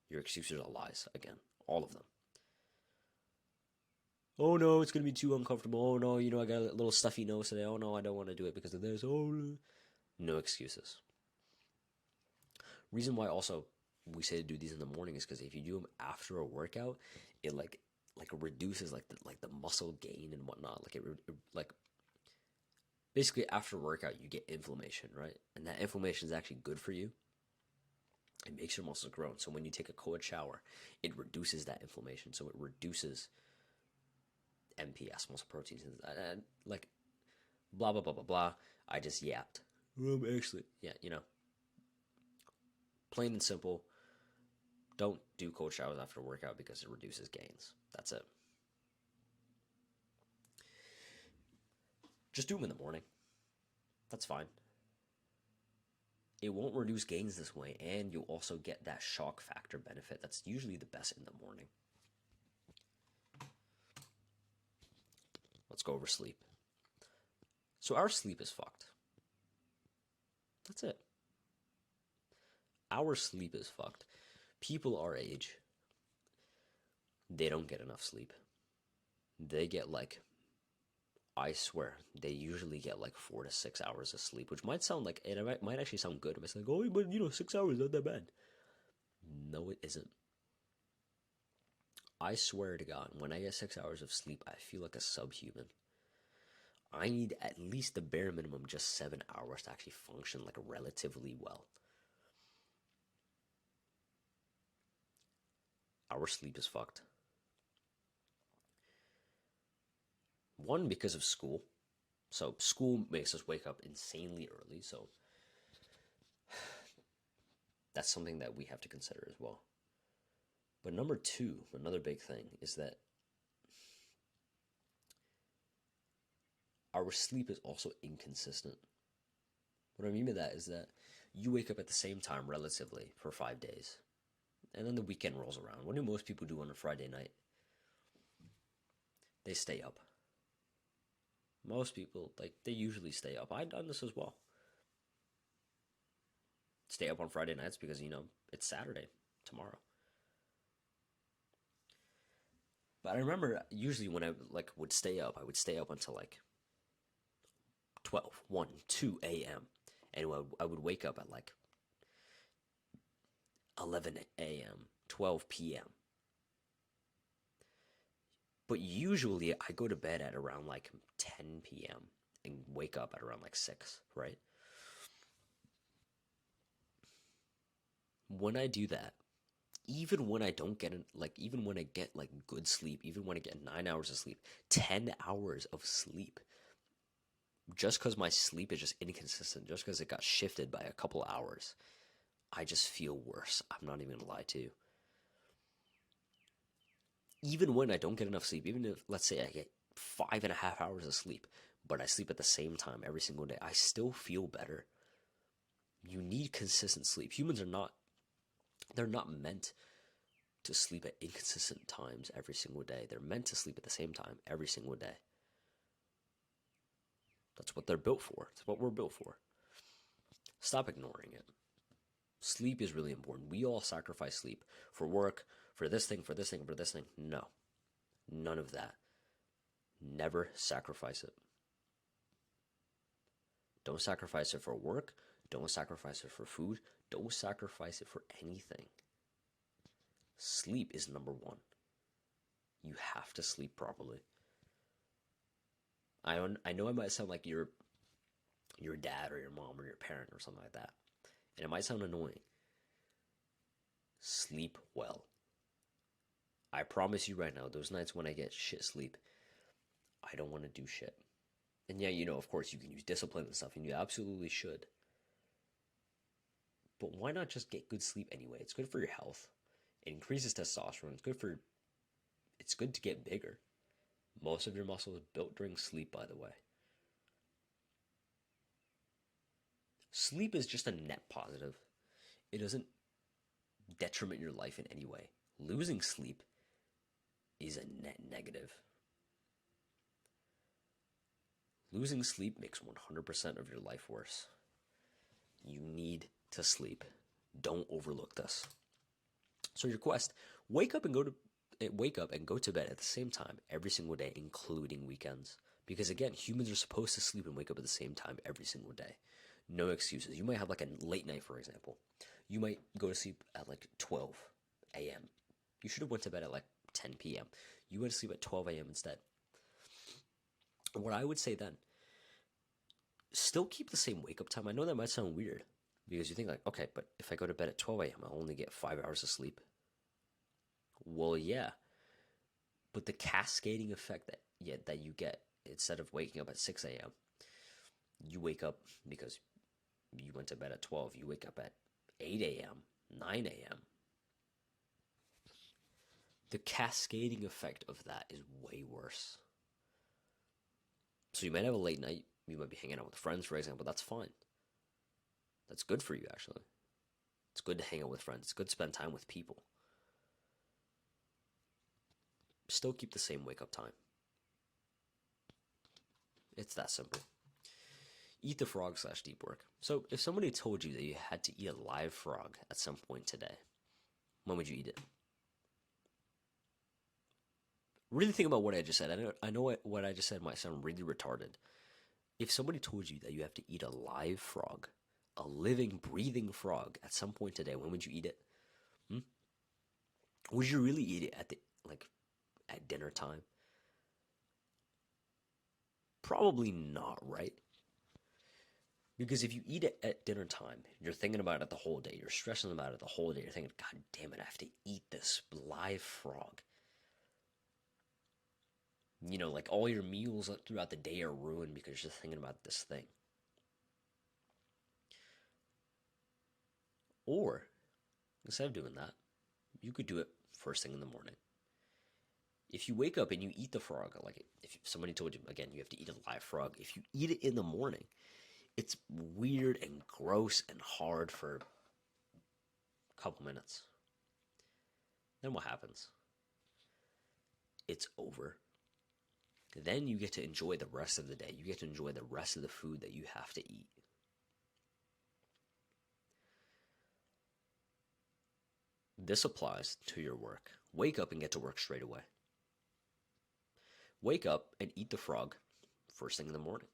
Your excuses are lies again. All of them. Oh no, it's gonna be too uncomfortable. Oh no, I got a little stuffy nose today. Oh no, I don't want to do it because of this. Oh, no excuses. Reason why also we say to do these in the morning is because if you do them after a workout, it like reduces like the muscle gain and whatnot. Like basically after a workout you get inflammation, right? And that inflammation is actually good for you. It makes your muscles grow. So when you take a cold shower, it reduces that inflammation. So it reduces MPS, muscle proteins, and like blah blah blah blah blah. I just yapped. Actually, yeah, plain and simple. Don't do cold showers after a workout because it reduces gains. That's it. Just do them in the morning. That's fine. It won't reduce gains this way, and you'll also get that shock factor benefit that's usually the best in the morning. Let's go over sleep. So our sleep is fucked. That's it. Our sleep is fucked. People our age, they don't get enough sleep. They get I swear, they usually get 4 to 6 hours of sleep, which might sound like, and it might actually sound good. It's like, oh, but 6 hours, not that bad. No, it isn't. I swear to God, when I get 6 hours of sleep, I feel like a subhuman. I need at least the bare minimum, just 7 hours to actually function relatively well. Our sleep is fucked. One, because of school. So school makes us wake up insanely early, so that's something that we have to consider as well. But number two, another big thing, is that our sleep is also inconsistent. What I mean by that is that you wake up at the same time relatively for 5 days, and then the weekend rolls around. What do most people do on a Friday night? They stay up. Most people, they usually stay up. I've done this as well. Stay up on Friday nights because, it's Saturday, tomorrow. But I remember usually when I, would stay up, I would stay up until, 12, 1, 2 a.m. And I would wake up at, 11 a.m., 12 p.m. But usually I go to bed at around 10 p.m. and wake up at around 6, right? When I do that, even when I don't get even when I get good sleep, even when I get 9 hours of sleep, 10 hours of sleep, just because my sleep is just inconsistent, just because it got shifted by a couple hours, I just feel worse. I'm not even gonna lie to you. Even when I don't get enough sleep, even if, let's say, I get 5.5 hours of sleep, but I sleep at the same time every single day, I still feel better. You need consistent sleep. Humans they're not meant to sleep at inconsistent times every single day. They're meant to sleep at the same time every single day. That's what they're built for. That's what we're built for. Stop ignoring it. Sleep is really important. We all sacrifice sleep for work, for this thing, for this thing, for this thing. No. None of that. Never sacrifice it. Don't sacrifice it for work. Don't sacrifice it for food. Don't sacrifice it for anything. Sleep is number one. You have to sleep properly. I know I might sound like your dad or your mom or your parent or something like that, and it might sound annoying. Sleep well. I promise you right now, those nights when I get shit sleep, I don't want to do shit. And yeah, of course you can use discipline and stuff, and you absolutely should. But why not just get good sleep anyway? It's good for your health. It increases testosterone. It's good to get bigger. Most of your muscle is built during sleep, by the way. Sleep is just a net positive. it doesn't detriment your life in any way. Losing sleep is a net negative. Losing sleep makes 100% of your life worse. You need to sleep. Don't overlook this. So your quest: wake up and go to bed at the same time every single day, including weekends. Because again, humans are supposed to sleep and wake up at the same time every single day. No excuses. You might have like a late night, for example. You might go to sleep at like 12 a.m. You should have went to bed at like 10 p.m. You went to sleep at 12 a.m. instead. What I would say then, still keep the same wake up time. I know that might sound weird because you think like, okay, but if I go to bed at 12 a.m., I'll only get 5 hours of sleep. Well, yeah, but the cascading effect that you get, instead of waking up at 6 a.m., you wake up because you went to bed at 12. You wake up at 8 a.m., 9 a.m. The cascading effect of that is way worse. So you might have a late night. You might be hanging out with friends, for example. That's fine. That's good for you, actually. It's good to hang out with friends. It's good to spend time with people. Still keep the same wake up time. It's that simple. Eat the frog / deep work. So if somebody told you that you had to eat a live frog at some point today, when would you eat it? Really think about what I just said. I know what I just said might sound really retarded. If somebody told you that you have to eat a live frog, a living, breathing frog at some point today, when would you eat it? Would you really eat it at dinner time? Probably not, right? Because if you eat it at dinner time, you're thinking about it the whole day. You're stressing about it the whole day. You're thinking, God damn it, I have to eat this live frog. Like all your meals throughout the day are ruined because you're just thinking about this thing. Or, instead of doing that, you could do it first thing in the morning. If you wake up and you eat the frog, like if somebody told you, again, you have to eat a live frog, if you eat it in the morning, it's weird and gross and hard for a couple minutes. Then what happens? It's over. Then you get to enjoy the rest of the day. You get to enjoy the rest of the food that you have to eat. This applies to your work. Wake up and get to work straight away. Wake up and eat the frog first thing in the morning.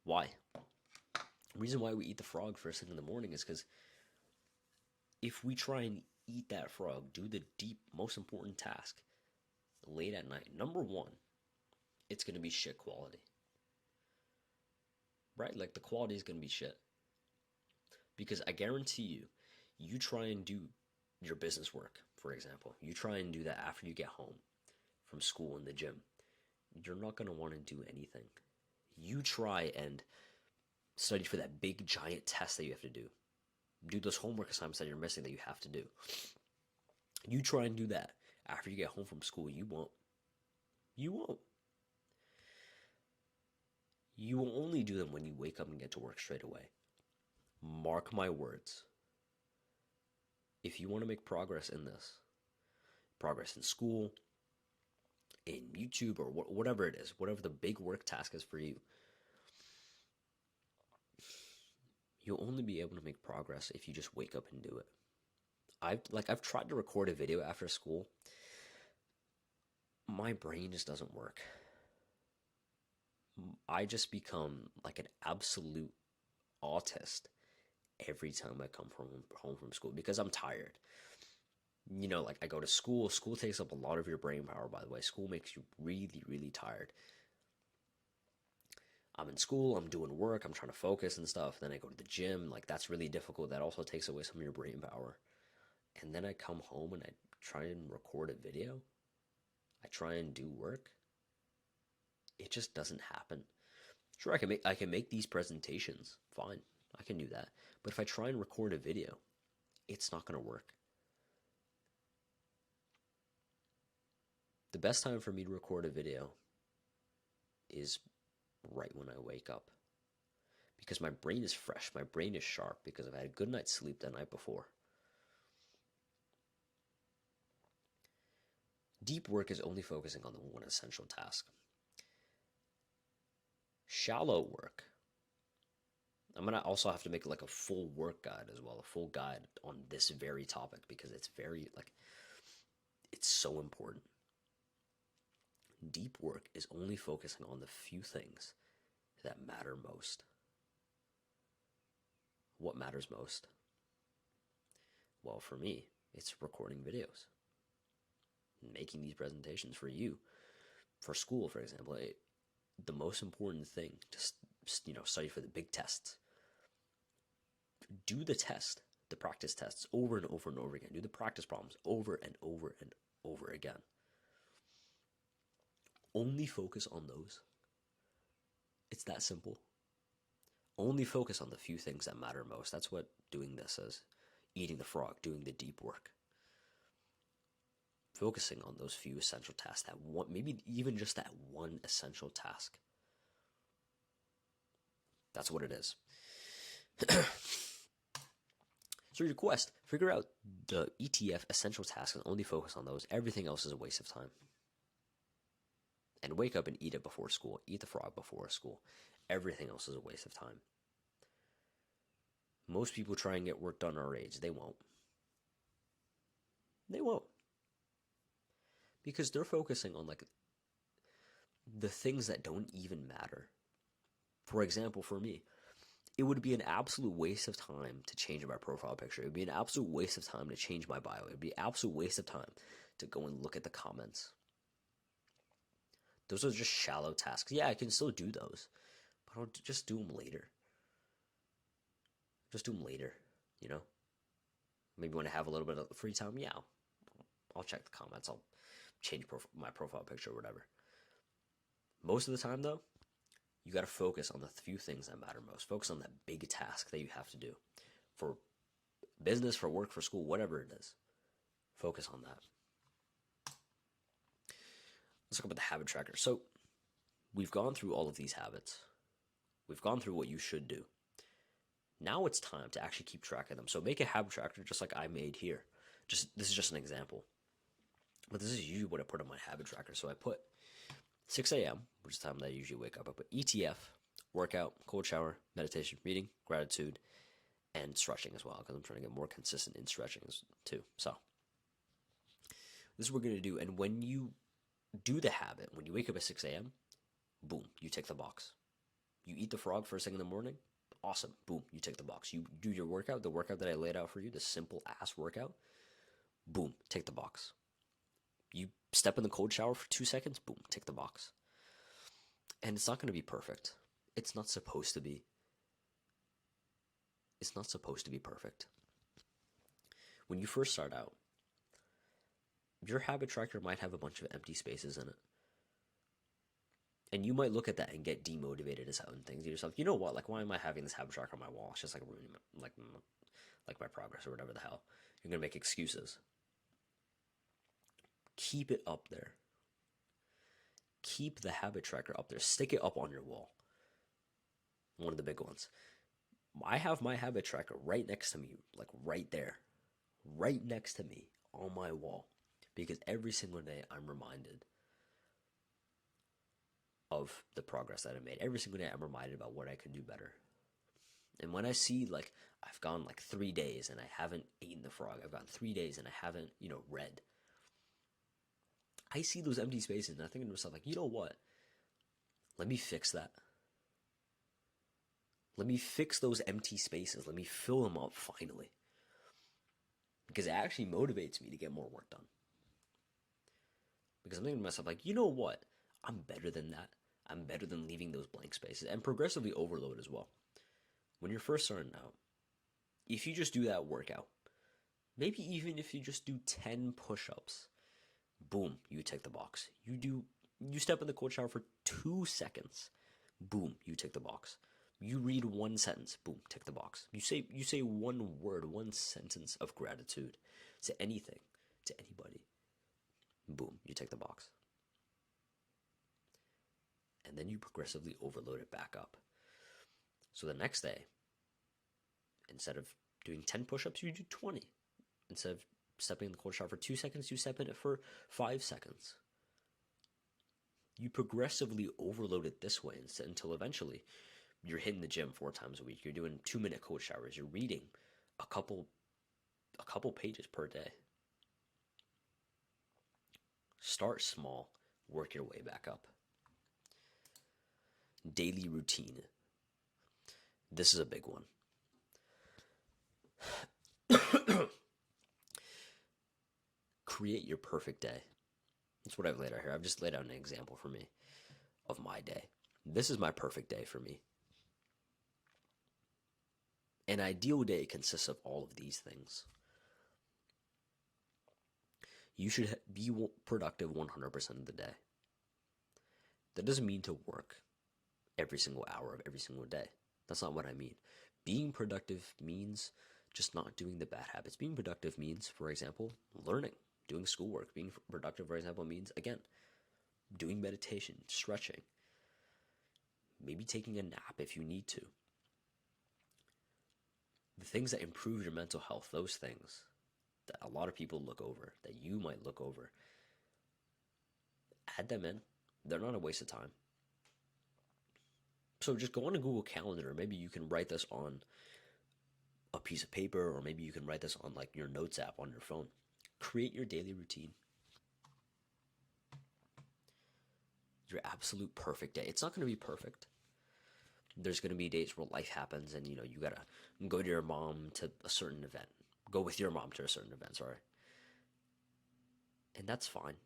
Why? The reason why we eat the frog first thing in the morning is because if we try and eat that frog, do the deep, most important task late at night, number one, it's going to be shit quality. Right? Like the quality is going to be shit. Because I guarantee you, you try and do your business work, for example. You try and do that after you get home from school in the gym. You're not going to want to do anything. You try and study for that big giant test that you have to do. Do those homework assignments that you're missing that you have to do. You try and do that after you get home from school. You won't. You won't. You will only do them when you wake up and get to work straight away. Mark my words. If you want to make progress in this, progress in school, in YouTube, or whatever it is, whatever the big work task is for you, you'll only be able to make progress if you just wake up and do it. I've tried to record a video after school. My brain just doesn't work. I just become like an absolute autist every time I come home from school because I'm tired. Like I go to school. School takes up a lot of your brain power, by the way. School makes you really, really tired. I'm in school, I'm doing work, I'm trying to focus and stuff. Then I go to the gym. Like that's really difficult. That also takes away some of your brain power. And then I come home and I try and record a video. I try and do work. It just doesn't happen. Sure, I can make these presentations. Fine, I can do that. But if I try and record a video, it's not going to work. The best time for me to record a video is right when I wake up. because my brain is fresh, my brain is sharp, because I've had a good night's sleep the night before. Deep work is only focusing on the one essential task. Shallow work, I'm going to also have to make like a full work guide as well, a full guide on this very topic, because it's very, like, it's so important. Deep work is only focusing on the few things that matter most. What matters most? Well, for me, it's recording videos, making these presentations for you, for school, for example. The most important thing to study for the big tests. Do the test, the practice tests over and over and over again. Do the practice problems over and over and over again. Only focus on those. It's that simple. Only focus on the few things that matter most. That's what doing this is. Eating the frog, doing the deep work. Focusing on those few essential tasks, that one, maybe even just that one essential task. That's what it is. So your quest, figure out the ETF essential tasks and only focus on those. Everything else is a waste of time. And wake up and eat it before school. Eat the frog before school. Everything else is a waste of time. Most people try and get work done our age. They won't. They won't. Because they're focusing on like the things that don't even matter. For example, for me, it would be an absolute waste of time to change my profile picture. It would be an absolute waste of time to change my bio. It would be an absolute waste of time to go and look at the comments. Those are just shallow tasks. Yeah, I can still do those, but I'll just do them later. Just do them later, you know? Maybe when I have a little bit of free time, yeah, I'll check the comments. I'll change my profile picture or whatever. Most of the time, though, you got to focus on the few things that matter most. Focus on that big task that you have to do for business, for work, for school, whatever it is. Focus on that. Let's talk about the habit tracker. So we've gone through all of these habits. We've gone through what you should do. Now it's time to actually keep track of them. So make a habit tracker just like I made here. This is just an example. But this is usually what I put on my habit tracker. So I put 6 a.m., which is the time that I usually wake up. I put ETF, workout, cold shower, meditation, reading, gratitude, and stretching as well, because I'm trying to get more consistent in stretching too. So this is what we're going to do. And when you do the habit, when you wake up at 6 a.m., boom, you tick the box. You eat the frog first thing in the morning, awesome, boom, you tick the box. You do your workout, the workout that I laid out for you, the simple ass workout, boom, tick the box. You step in the cold shower for 2 seconds, boom, tick the box. And it's not going to be perfect. It's not supposed to be. It's not supposed to be perfect. When you first start out, your habit tracker might have a bunch of empty spaces in it. And you might look at that and get demotivated as certain things. You're yourself, you know what? Like, why am I having this habit tracker on my wall? It's just like ruining like my progress or whatever the hell. You're gonna make excuses. Keep it up there. Keep the habit tracker up there. Stick it up on your wall. One of the big ones. I have my habit tracker right next to me, like right there, right next to me on my wall, because every single day I'm reminded of the progress that I made. Every single day I'm reminded about what I could do better. And when I see, like, I've gone like 3 days and I haven't eaten the frog, I've gone 3 days and I haven't, read, I see those empty spaces and I think to myself, like, you know what? Let me fix that. Let me fix those empty spaces. Let me fill them up finally. Because it actually motivates me to get more work done. Because I'm thinking to myself, like, you know what? I'm better than that. I'm better than leaving those blank spaces. And progressively overload as well. When you're first starting out, if you just do that workout, maybe even if you just do 10 push-ups, boom, you tick the box. You step in the cold shower for 2 seconds, boom, you tick the box. You read one sentence, boom, tick the box. You say one word, one sentence of gratitude to anything, to anybody, boom, you tick the box. And then you progressively overload it back up. So the next day, instead of doing 10 push-ups, you do 20. Instead of stepping in the cold shower for 2 seconds, you step in it for 5 seconds. You progressively overload it this way until eventually you're hitting the gym 4 times a week. You're doing 2-minute cold showers. You're reading a couple pages per day. Start small, work your way back up. Daily routine. This is a big one. Create your perfect day. That's what I've laid out here. I've just laid out an example for me of my day. This is my perfect day for me. An ideal day consists of all of these things. You should be productive 100% of the day. That doesn't mean to work every single hour of every single day. That's not what I mean. Being productive means just not doing the bad habits. Being productive means, for example, learning, doing schoolwork. Being productive, for example, means, again, doing meditation, stretching, maybe taking a nap if you need to. The things that improve your mental health, those things that a lot of people look over, that you might look over, add them in. They're not a waste of time. So just go on a Google Calendar. Maybe you can write this on a piece of paper, or maybe you can write this on like your notes app on your phone. Create your daily routine. Your absolute perfect day. It's not going to be perfect. There's going to be days where life happens and, you got to go to your mom to a certain event. Go with your mom to a certain event, sorry. And that's fine.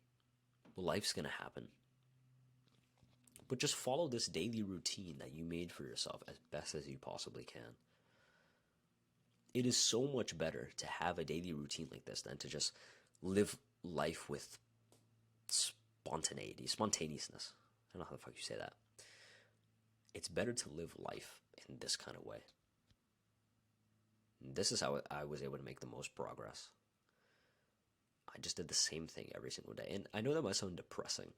Life's going to happen. But just follow this daily routine that you made for yourself as best as you possibly can. It is so much better to have a daily routine like this than to just live life with spontaneousness. I don't know how the fuck you say that. It's better to live life in this kind of way. This is how I was able to make the most progress. I just did the same thing every single day. And I know that might sound depressing.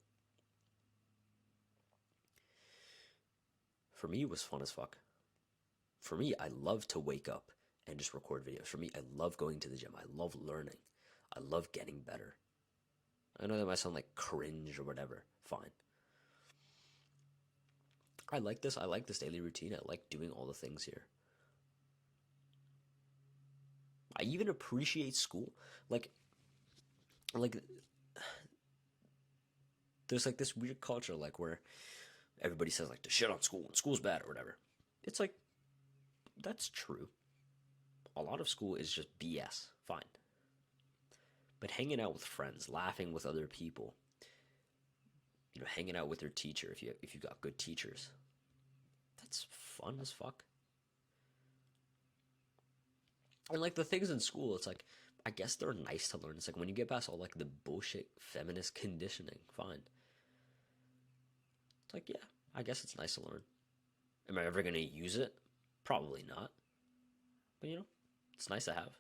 For me, it was fun as fuck. For me, I love to wake up and just record videos. For me, I love going to the gym. I love learning. I love getting better. I know that might sound like cringe or whatever. Fine. I like this. I like this daily routine. I like doing all the things here. I even appreciate school. Like there's like this weird culture like where everybody says like to shit on school and school's bad or whatever. It's like, that's true. A lot of school is just BS. Fine. But hanging out with friends, laughing with other people, hanging out with your teacher if you got good teachers, that's fun as fuck. And like the things in school, it's like, I guess they're nice to learn. It's like when you get past all like the bullshit feminist conditioning, fine. It's like, yeah, I guess it's nice to learn. Am I ever going to use it? Probably not. But it's nice to have.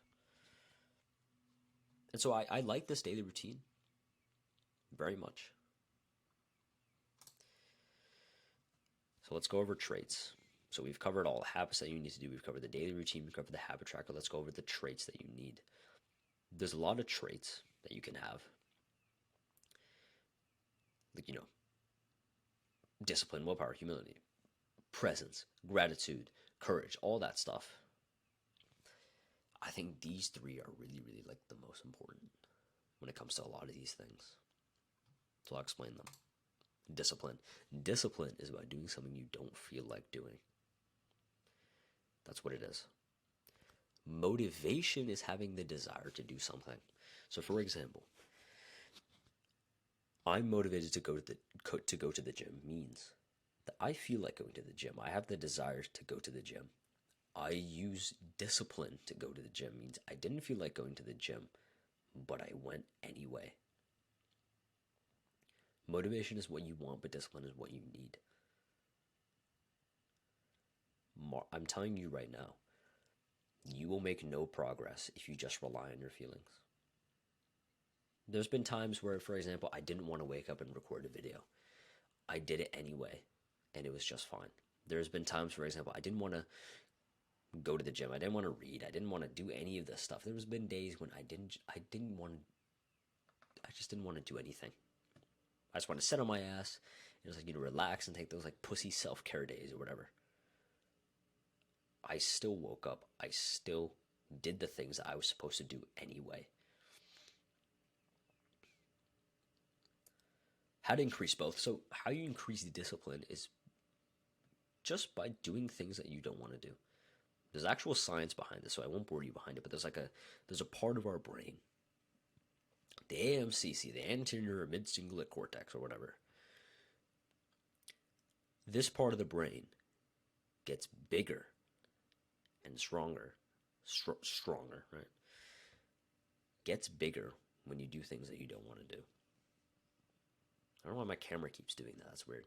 And so I like this daily routine very much. So let's go over traits. So we've covered all the habits that you need to do. We've covered the daily routine. We've covered the habit tracker. Let's go over the traits that you need. There's a lot of traits that you can have. Like, discipline, willpower, humility, presence, gratitude, courage, all that stuff. I think these 3 are really, really like the most important when it comes to a lot of these things. So I'll explain them. Discipline. Discipline is about doing something you don't feel like doing. That's what it is. Motivation is having the desire to do something. So for example, I'm motivated to go to the gym means that I feel like going to the gym. I have the desire to go to the gym. I use discipline to go to the gym means I didn't feel like going to the gym, but I went anyway. Motivation is what you want, but discipline is what you need. I'm telling you right now, you will make no progress if you just rely on your feelings. There's been times where, for example, I didn't want to wake up and record a video. I did it anyway, and it was just fine. There's been times, for example, I didn't want to go to the gym. I didn't want to read. I didn't want to do any of this stuff. There's been days when I just didn't want to do anything. I just want to sit on my ass and just relax and take those like pussy self-care days or whatever. I still woke up. I still did the things that I was supposed to do anyway. How to increase both. So how you increase the discipline is just by doing things that you don't want to do. There's actual science behind this, so I won't bore you behind it, but there's a part of our brain, the AMCC, the anterior mid-cingulate cortex or whatever. This part of the brain gets bigger and stronger, right? Gets bigger when you do things that you don't want to do. I don't know why my camera keeps doing that. That's weird.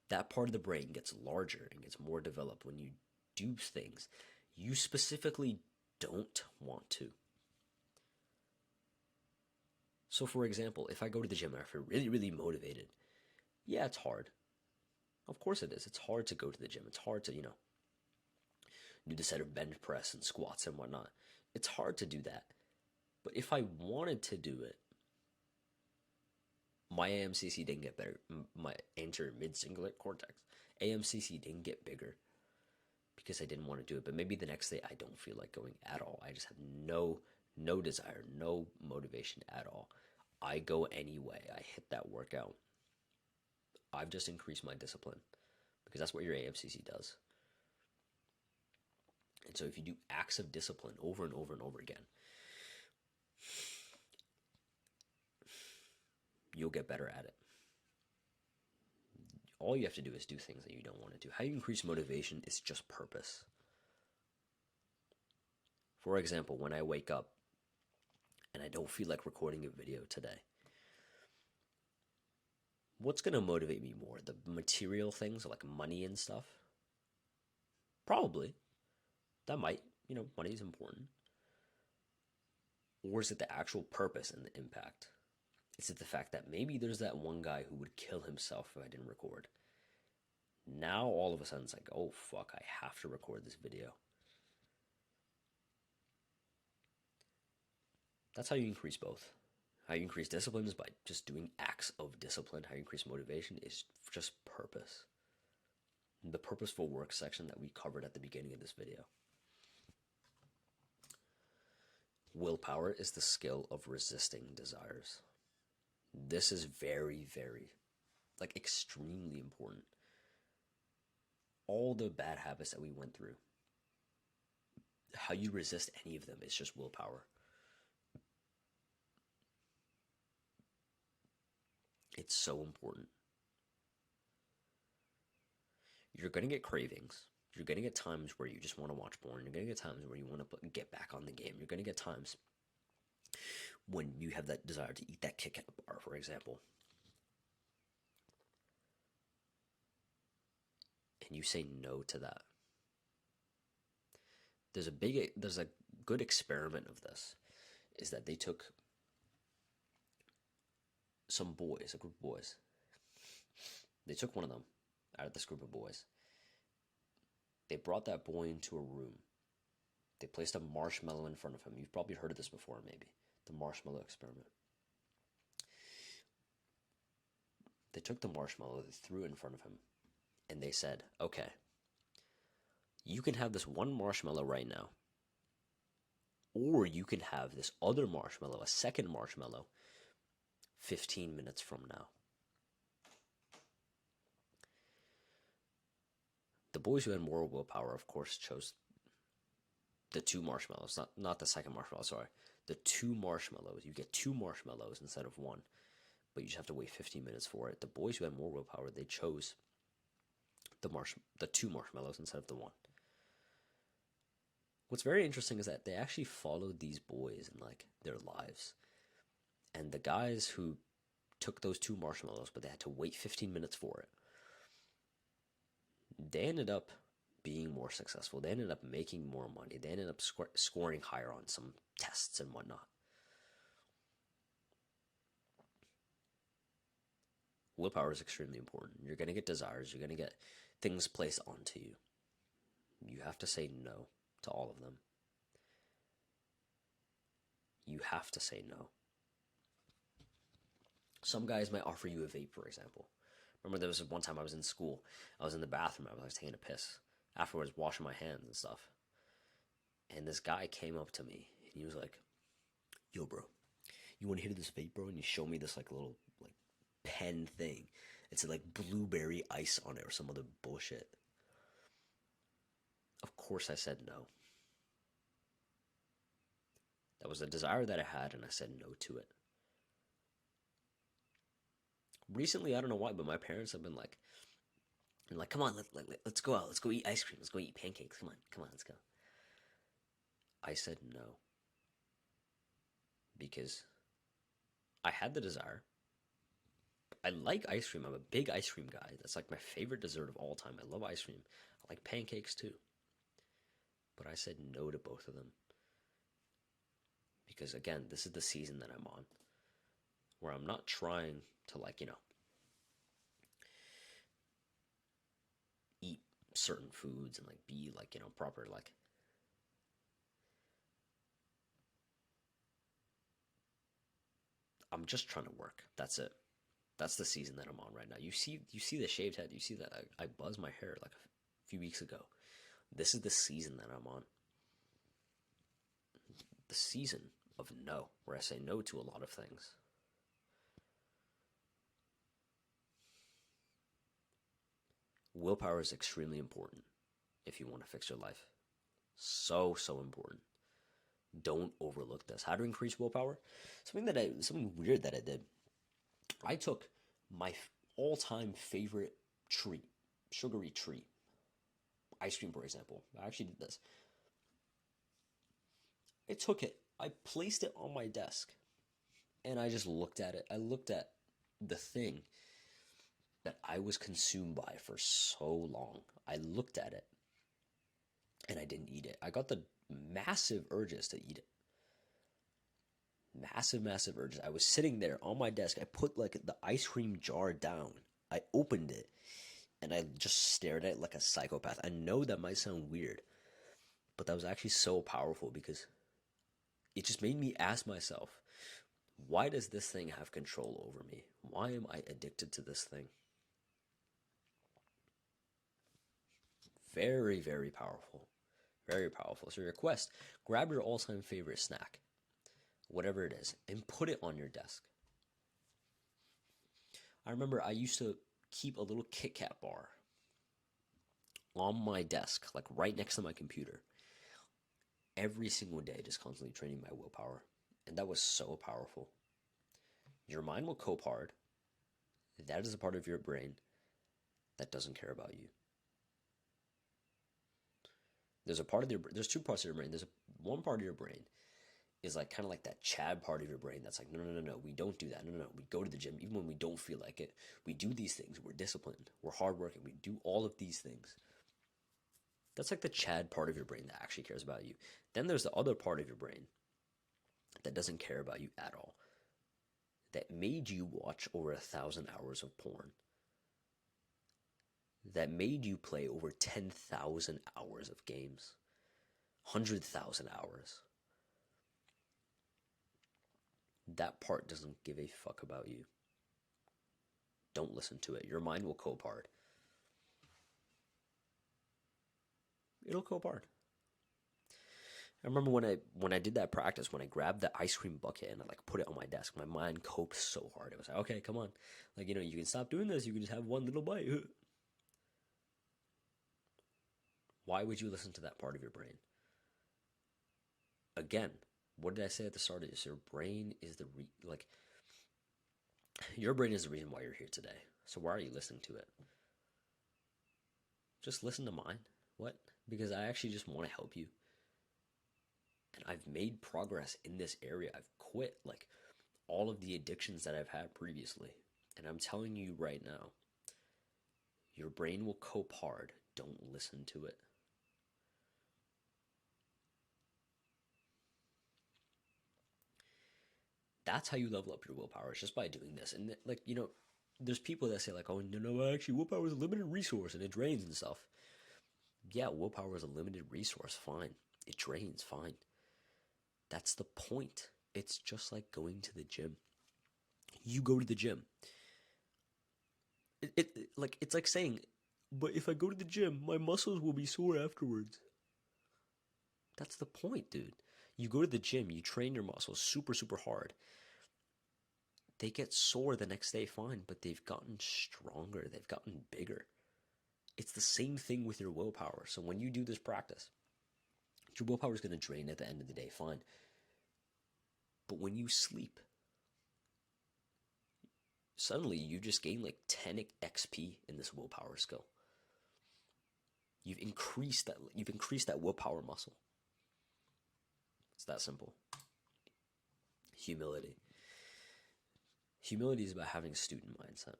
That part of the brain gets larger and gets more developed when you do things you specifically don't want to. So, for example, if I go to the gym and I feel really, really motivated, yeah, it's hard. Of course it is. It's hard to go to the gym. It's hard to, do the set of bench press and squats and whatnot. It's hard to do that. But if I wanted to do it, my AMCC didn't get better. My anterior mid-cingulate cortex, AMCC didn't get bigger because I didn't want to do it. But maybe the next day I don't feel like going at all. I just have no desire, no motivation at all. I go anyway. I hit that workout. I've just increased my discipline because that's what your AMCC does. And so if you do acts of discipline over and over and over again, you'll get better at it. All you have to do is do things that you don't want to do. How you increase motivation is just purpose. For example, when I wake up and I don't feel like recording a video today, what's going to motivate me more? The material things like money and stuff? Probably. That might, money is important. Or is it the actual purpose and the impact? Is it the fact that maybe there's that one guy who would kill himself if I didn't record? Now all of a sudden it's like, oh fuck, I have to record this video. That's how you increase both. How you increase discipline is by just doing acts of discipline. How you increase motivation is just purpose. The purposeful work section that we covered at the beginning of this video. Willpower is the skill of resisting desires. This is very, very, extremely important. All the bad habits that we went through, how you resist any of them is just willpower. It's so important. You're going to get cravings. You're going to get times where you just want to watch porn. You're going to get times where you want to get back on the game. You're going to get times when you have that desire to eat that Kit Kat bar, for example. And you say no to that. There's a good experiment of this, is that they took some boys, a group of boys. They took one of them out of this group of boys. They brought that boy into a room. They placed a marshmallow in front of him. You've probably heard of this before, maybe. The marshmallow experiment. They took the marshmallow, they threw it in front of him, and they said, okay, you can have this one marshmallow right now, or you can have this other marshmallow, a second marshmallow, 15 minutes from now. The boys who had more willpower, of course, chose the two marshmallows, not the second marshmallow, sorry. The two marshmallows. You get two marshmallows instead of one, but you just have to wait 15 minutes for it. The boys who had more willpower, they chose the two marshmallows instead of the one. What's very interesting is that they actually followed these boys in their lives. And the guys who took those two marshmallows, but they had to wait 15 minutes for it, they ended up being more successful. They ended up making more money. They ended up scoring higher on some tests and whatnot. Willpower is extremely important. You're going to get desires, you're going to get things placed onto you. You have to say no to all of them. You have to say no. Some guys might offer you a vape, for example. Remember, there was one time I was in school. I was in the bathroom. I was taking a piss. Afterwards, washing my hands and stuff. And this guy came up to me, and he was like, "Yo, bro, you want to hit this vape, bro?" And he showed me this like little like pen thing. It's like blueberry ice on it or some other bullshit. Of course, I said no. That was a desire that I had, and I said no to it. Recently, I don't know why, but my parents have been like, come on, let's go out, let's go eat ice cream, let's go eat pancakes. Come on, let's go. I said no because I had the desire. I like ice cream. I'm a big ice cream guy. That's like my favorite dessert of all time. I love ice cream. I like pancakes too. But I said no to both of them because, again, this is the season that I'm on where I'm not trying to, like, eat certain foods and, like, be, like, proper, like, I'm just trying to work. That's it. That's the season that I'm on right now. You see the shaved head. You see that I buzzed my hair like a few weeks ago. This is the season that I'm on. The season of no, where I say no to a lot of things. Willpower is extremely important if you want to fix your life. So, so important. Don't overlook this. How to increase willpower? Something weird that I did. I took my all-time favorite treat, sugary treat, ice cream, for example. I actually did this. I took it, I placed it on my desk, and I just looked at it. I looked at the thing that I was consumed by for so long. I looked at it, and I didn't eat it. I got the massive urges to eat it. Massive, massive urges. I was sitting there on my desk. I put like the ice cream jar down. I opened it, and I just stared at it like a psychopath. I know that might sound weird, but that was actually so powerful because it just made me ask myself, why does this thing have control over me? Why am I addicted to this thing? Very, very powerful. Very powerful. So, your quest, grab your all time favorite snack, whatever it is, and put it on your desk. I remember I used to keep a little Kit Kat bar on my desk, like right next to my computer, every single day, just constantly training my willpower. And that was so powerful. Your mind will cope hard. That is a part of your brain that doesn't care about you. There's two parts of your brain. One part of your brain is like kind of like that Chad part of your brain that's like, no, no, no, no, we don't do that. No, no, no, we go to the gym even when we don't feel like it. We do these things. We're disciplined. We're hardworking. We do all of these things. That's like the Chad part of your brain that actually cares about you. Then there's the other part of your brain that doesn't care about you at all. That made you watch over 1,000 hours of porn. That made you play over 10,000 hours of games. 100,000 hours. That part doesn't give a fuck about you. Don't listen to it. Your mind will cope hard. It'll cope hard. I remember when I did that practice, when I grabbed the ice cream bucket and I like put it on my desk, my mind coped so hard. It was like, okay, come on. Like, you can stop doing this. You can just have one little bite. Why would you listen to that part of your brain? Again, what did I say at the start of this? Your brain is your brain is the reason why you're here today. So why are you listening to it? Just listen to mine. What? Because I actually just want to help you. And I've made progress in this area. I've quit like all of the addictions that I've had previously. And I'm telling you right now, your brain will cope hard. Don't listen to it. That's how you level up your willpower. It's just by doing this. And like, there's people that say like, oh, no, actually, willpower is a limited resource and it drains and stuff. Yeah, willpower is a limited resource. Fine, it drains. Fine. That's the point. It's just like going to the gym. You go to the gym. It's like saying, but if I go to the gym, my muscles will be sore afterwards. That's the point, dude. You go to the gym, you train your muscles super, super hard. They get sore the next day, fine, but they've gotten stronger. They've gotten bigger. It's the same thing with your willpower. So when you do this practice, your willpower is going to drain at the end of the day, fine. But when you sleep, suddenly you just gain like 10 XP in this willpower skill. You've increased that willpower muscle. It's that simple. Humility. Humility is about having a student mindset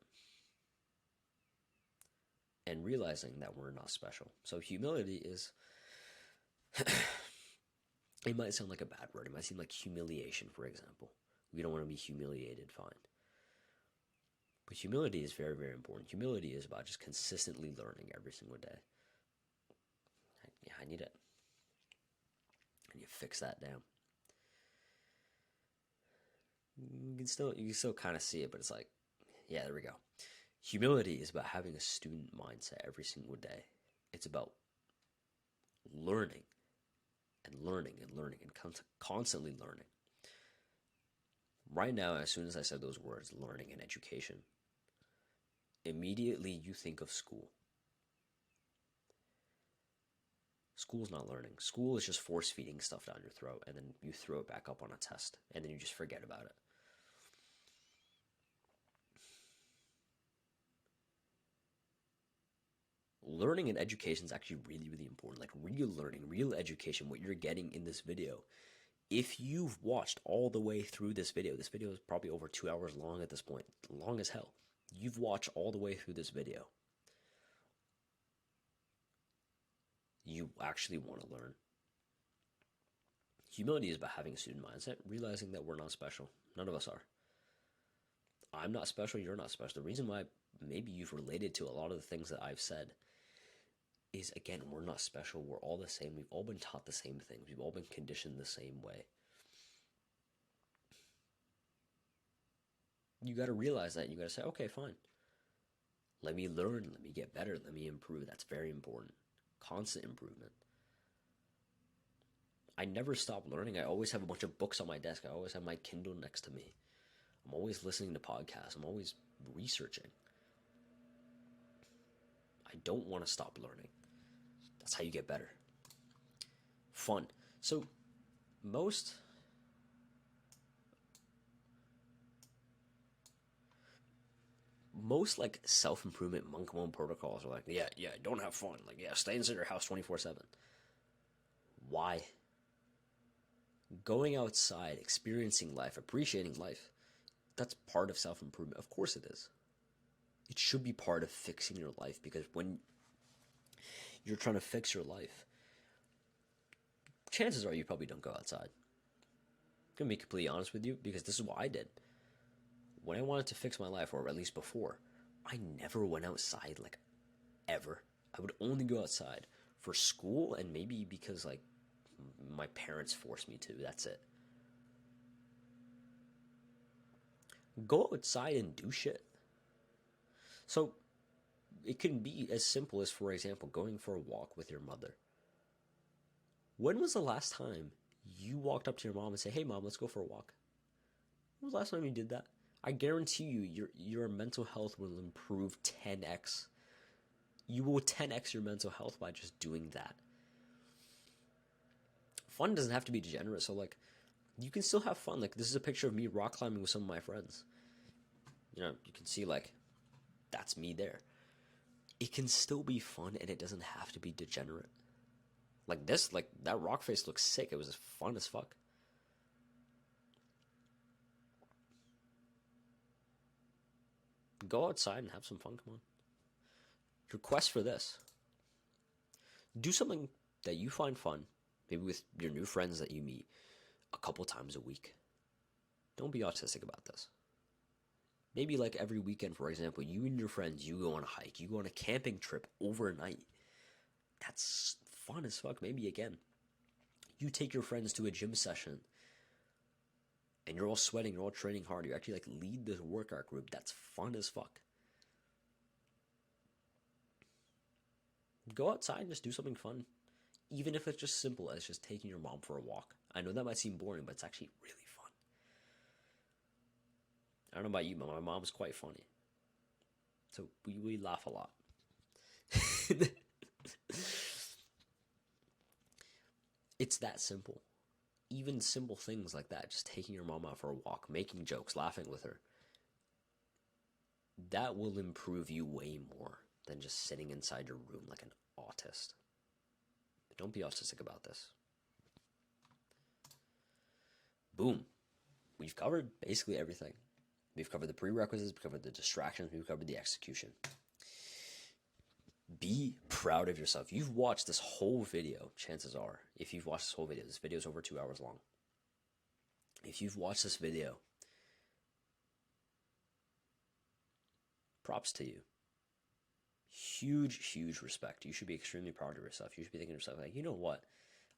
and realizing that we're not special. So humility is, it might sound like a bad word. It might seem like humiliation, for example. We don't want to be humiliated, fine. But humility is very, very important. Humility is about just consistently learning every single day. Yeah, I need it. I need to fix that down. You can still kind of see it, but it's like, yeah, there we go. Humility is about having a student mindset every single day. It's about learning and learning and learning and constantly learning. Right now, as soon as I said those words, learning and education, immediately you think of school. School's not learning. School is just force feeding stuff down your throat, and then you throw it back up on a test, and then you just forget about it. Learning and education is actually really, really important. Like real learning, real education, what you're getting in this video. If you've watched all the way through this video is probably over 2 hours long at this point, long as hell. You've watched all the way through this video. You actually want to learn. Humility is about having a student mindset, realizing that we're not special. None of us are. I'm not special, you're not special. The reason why maybe you've related to a lot of the things that I've said is, again, we're not special. We're all the same. We've all been taught the same things. We've all been conditioned the same way. You got to realize that. You got to say, okay, fine. Let me learn. Let me get better. Let me improve. That's very important. Constant improvement. I never stop learning. I always have a bunch of books on my desk. I always have my Kindle next to me. I'm always listening to podcasts. I'm always researching. I don't want to stop learning. That's how you get better. Fun. So most like self-improvement monk mode protocols are like, yeah, don't have fun. Like, yeah, stay inside your house 24/7. Why? Going outside, experiencing life, appreciating life, that's part of self-improvement. Of course it is. It should be part of fixing your life, because when you're trying to fix your life, chances are you probably don't go outside. I'm going to be completely honest with you, because this is what I did. When I wanted to fix my life, or at least before, I never went outside, like, ever. I would only go outside for school, and maybe because, like, my parents forced me to. That's it. Go outside and do shit. So, it can be as simple as, for example, going for a walk with your mother. When was the last time you walked up to your mom and said, hey, Mom, let's go for a walk? When was the last time you did that? I guarantee you, your mental health will improve 10x. You will 10x your mental health by just doing that. Fun doesn't have to be degenerate, so, like, you can still have fun. Like, this is a picture of me rock climbing with some of my friends. You know, you can see, like, that's me there. It can still be fun, and it doesn't have to be degenerate. Like this, like, that rock face looks sick. It was fun as fuck. Go outside and have some fun, come on. Request for this. Do something that you find fun, maybe with your new friends that you meet a couple times a week. Don't be autistic about this. Maybe like every weekend, for example, you and your friends, you go on a hike, you go on a camping trip overnight. That's fun as fuck. Maybe again, you take your friends to a gym session and you're all sweating, you're all training hard. You actually like lead this workout group. That's fun as fuck. Go outside and just do something fun. Even if it's just simple as just taking your mom for a walk. I know that might seem boring, but it's actually really fun. I don't know about you, but my mom's quite funny. So we laugh a lot. It's that simple. Even simple things like that, just taking your mom out for a walk, making jokes, laughing with her, that will improve you way more than just sitting inside your room like an autist. But don't be autistic about this. Boom. We've covered basically everything. We've covered the prerequisites, we've covered the distractions, we've covered the execution. Be proud of yourself. You've watched this whole video, chances are, if you've watched this video is over 2 hours long. If you've watched this video, props to you. Huge, huge respect. You should be extremely proud of yourself. You should be thinking to yourself, like, you know what?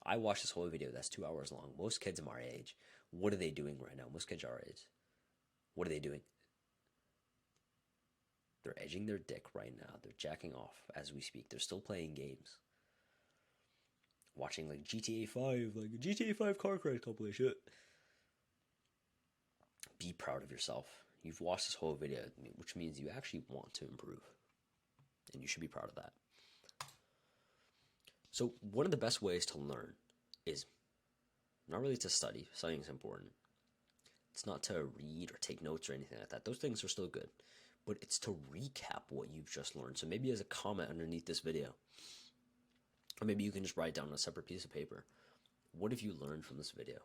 I watched this whole video that's 2 hours long. Most kids my age, what are they doing right now? Most kids our age, what are they doing? They're edging their dick right now. They're jacking off as we speak. They're still playing games. Watching like GTA 5, like a GTA 5 car crash compilation. Be proud of yourself. You've watched this whole video, which means you actually want to improve. And you should be proud of that. So one of the best ways to learn is not really to study. Studying is important. It's not to read or take notes or anything like that. Those things are still good. But it's to recap what you've just learned. So maybe as a comment underneath this video, or maybe you can just write down on a separate piece of paper, what have you learned from this video?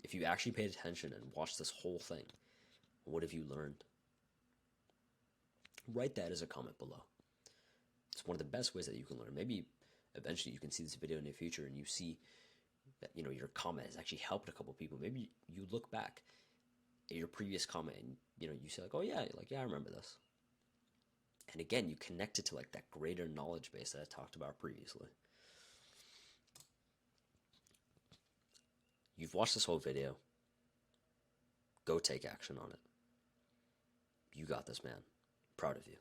If you actually paid attention and watched this whole thing, what have you learned? Write that as a comment below. It's one of the best ways that you can learn. Maybe eventually you can see this video in the future and you see that, you know, your comment has actually helped a couple people. Maybe you look back at your previous comment and, you know, you say like, oh yeah, like, yeah, I remember this. And again, you connect it to like that greater knowledge base that I talked about previously. You've watched this whole video. Go take action on it. You got this, man. Proud of you.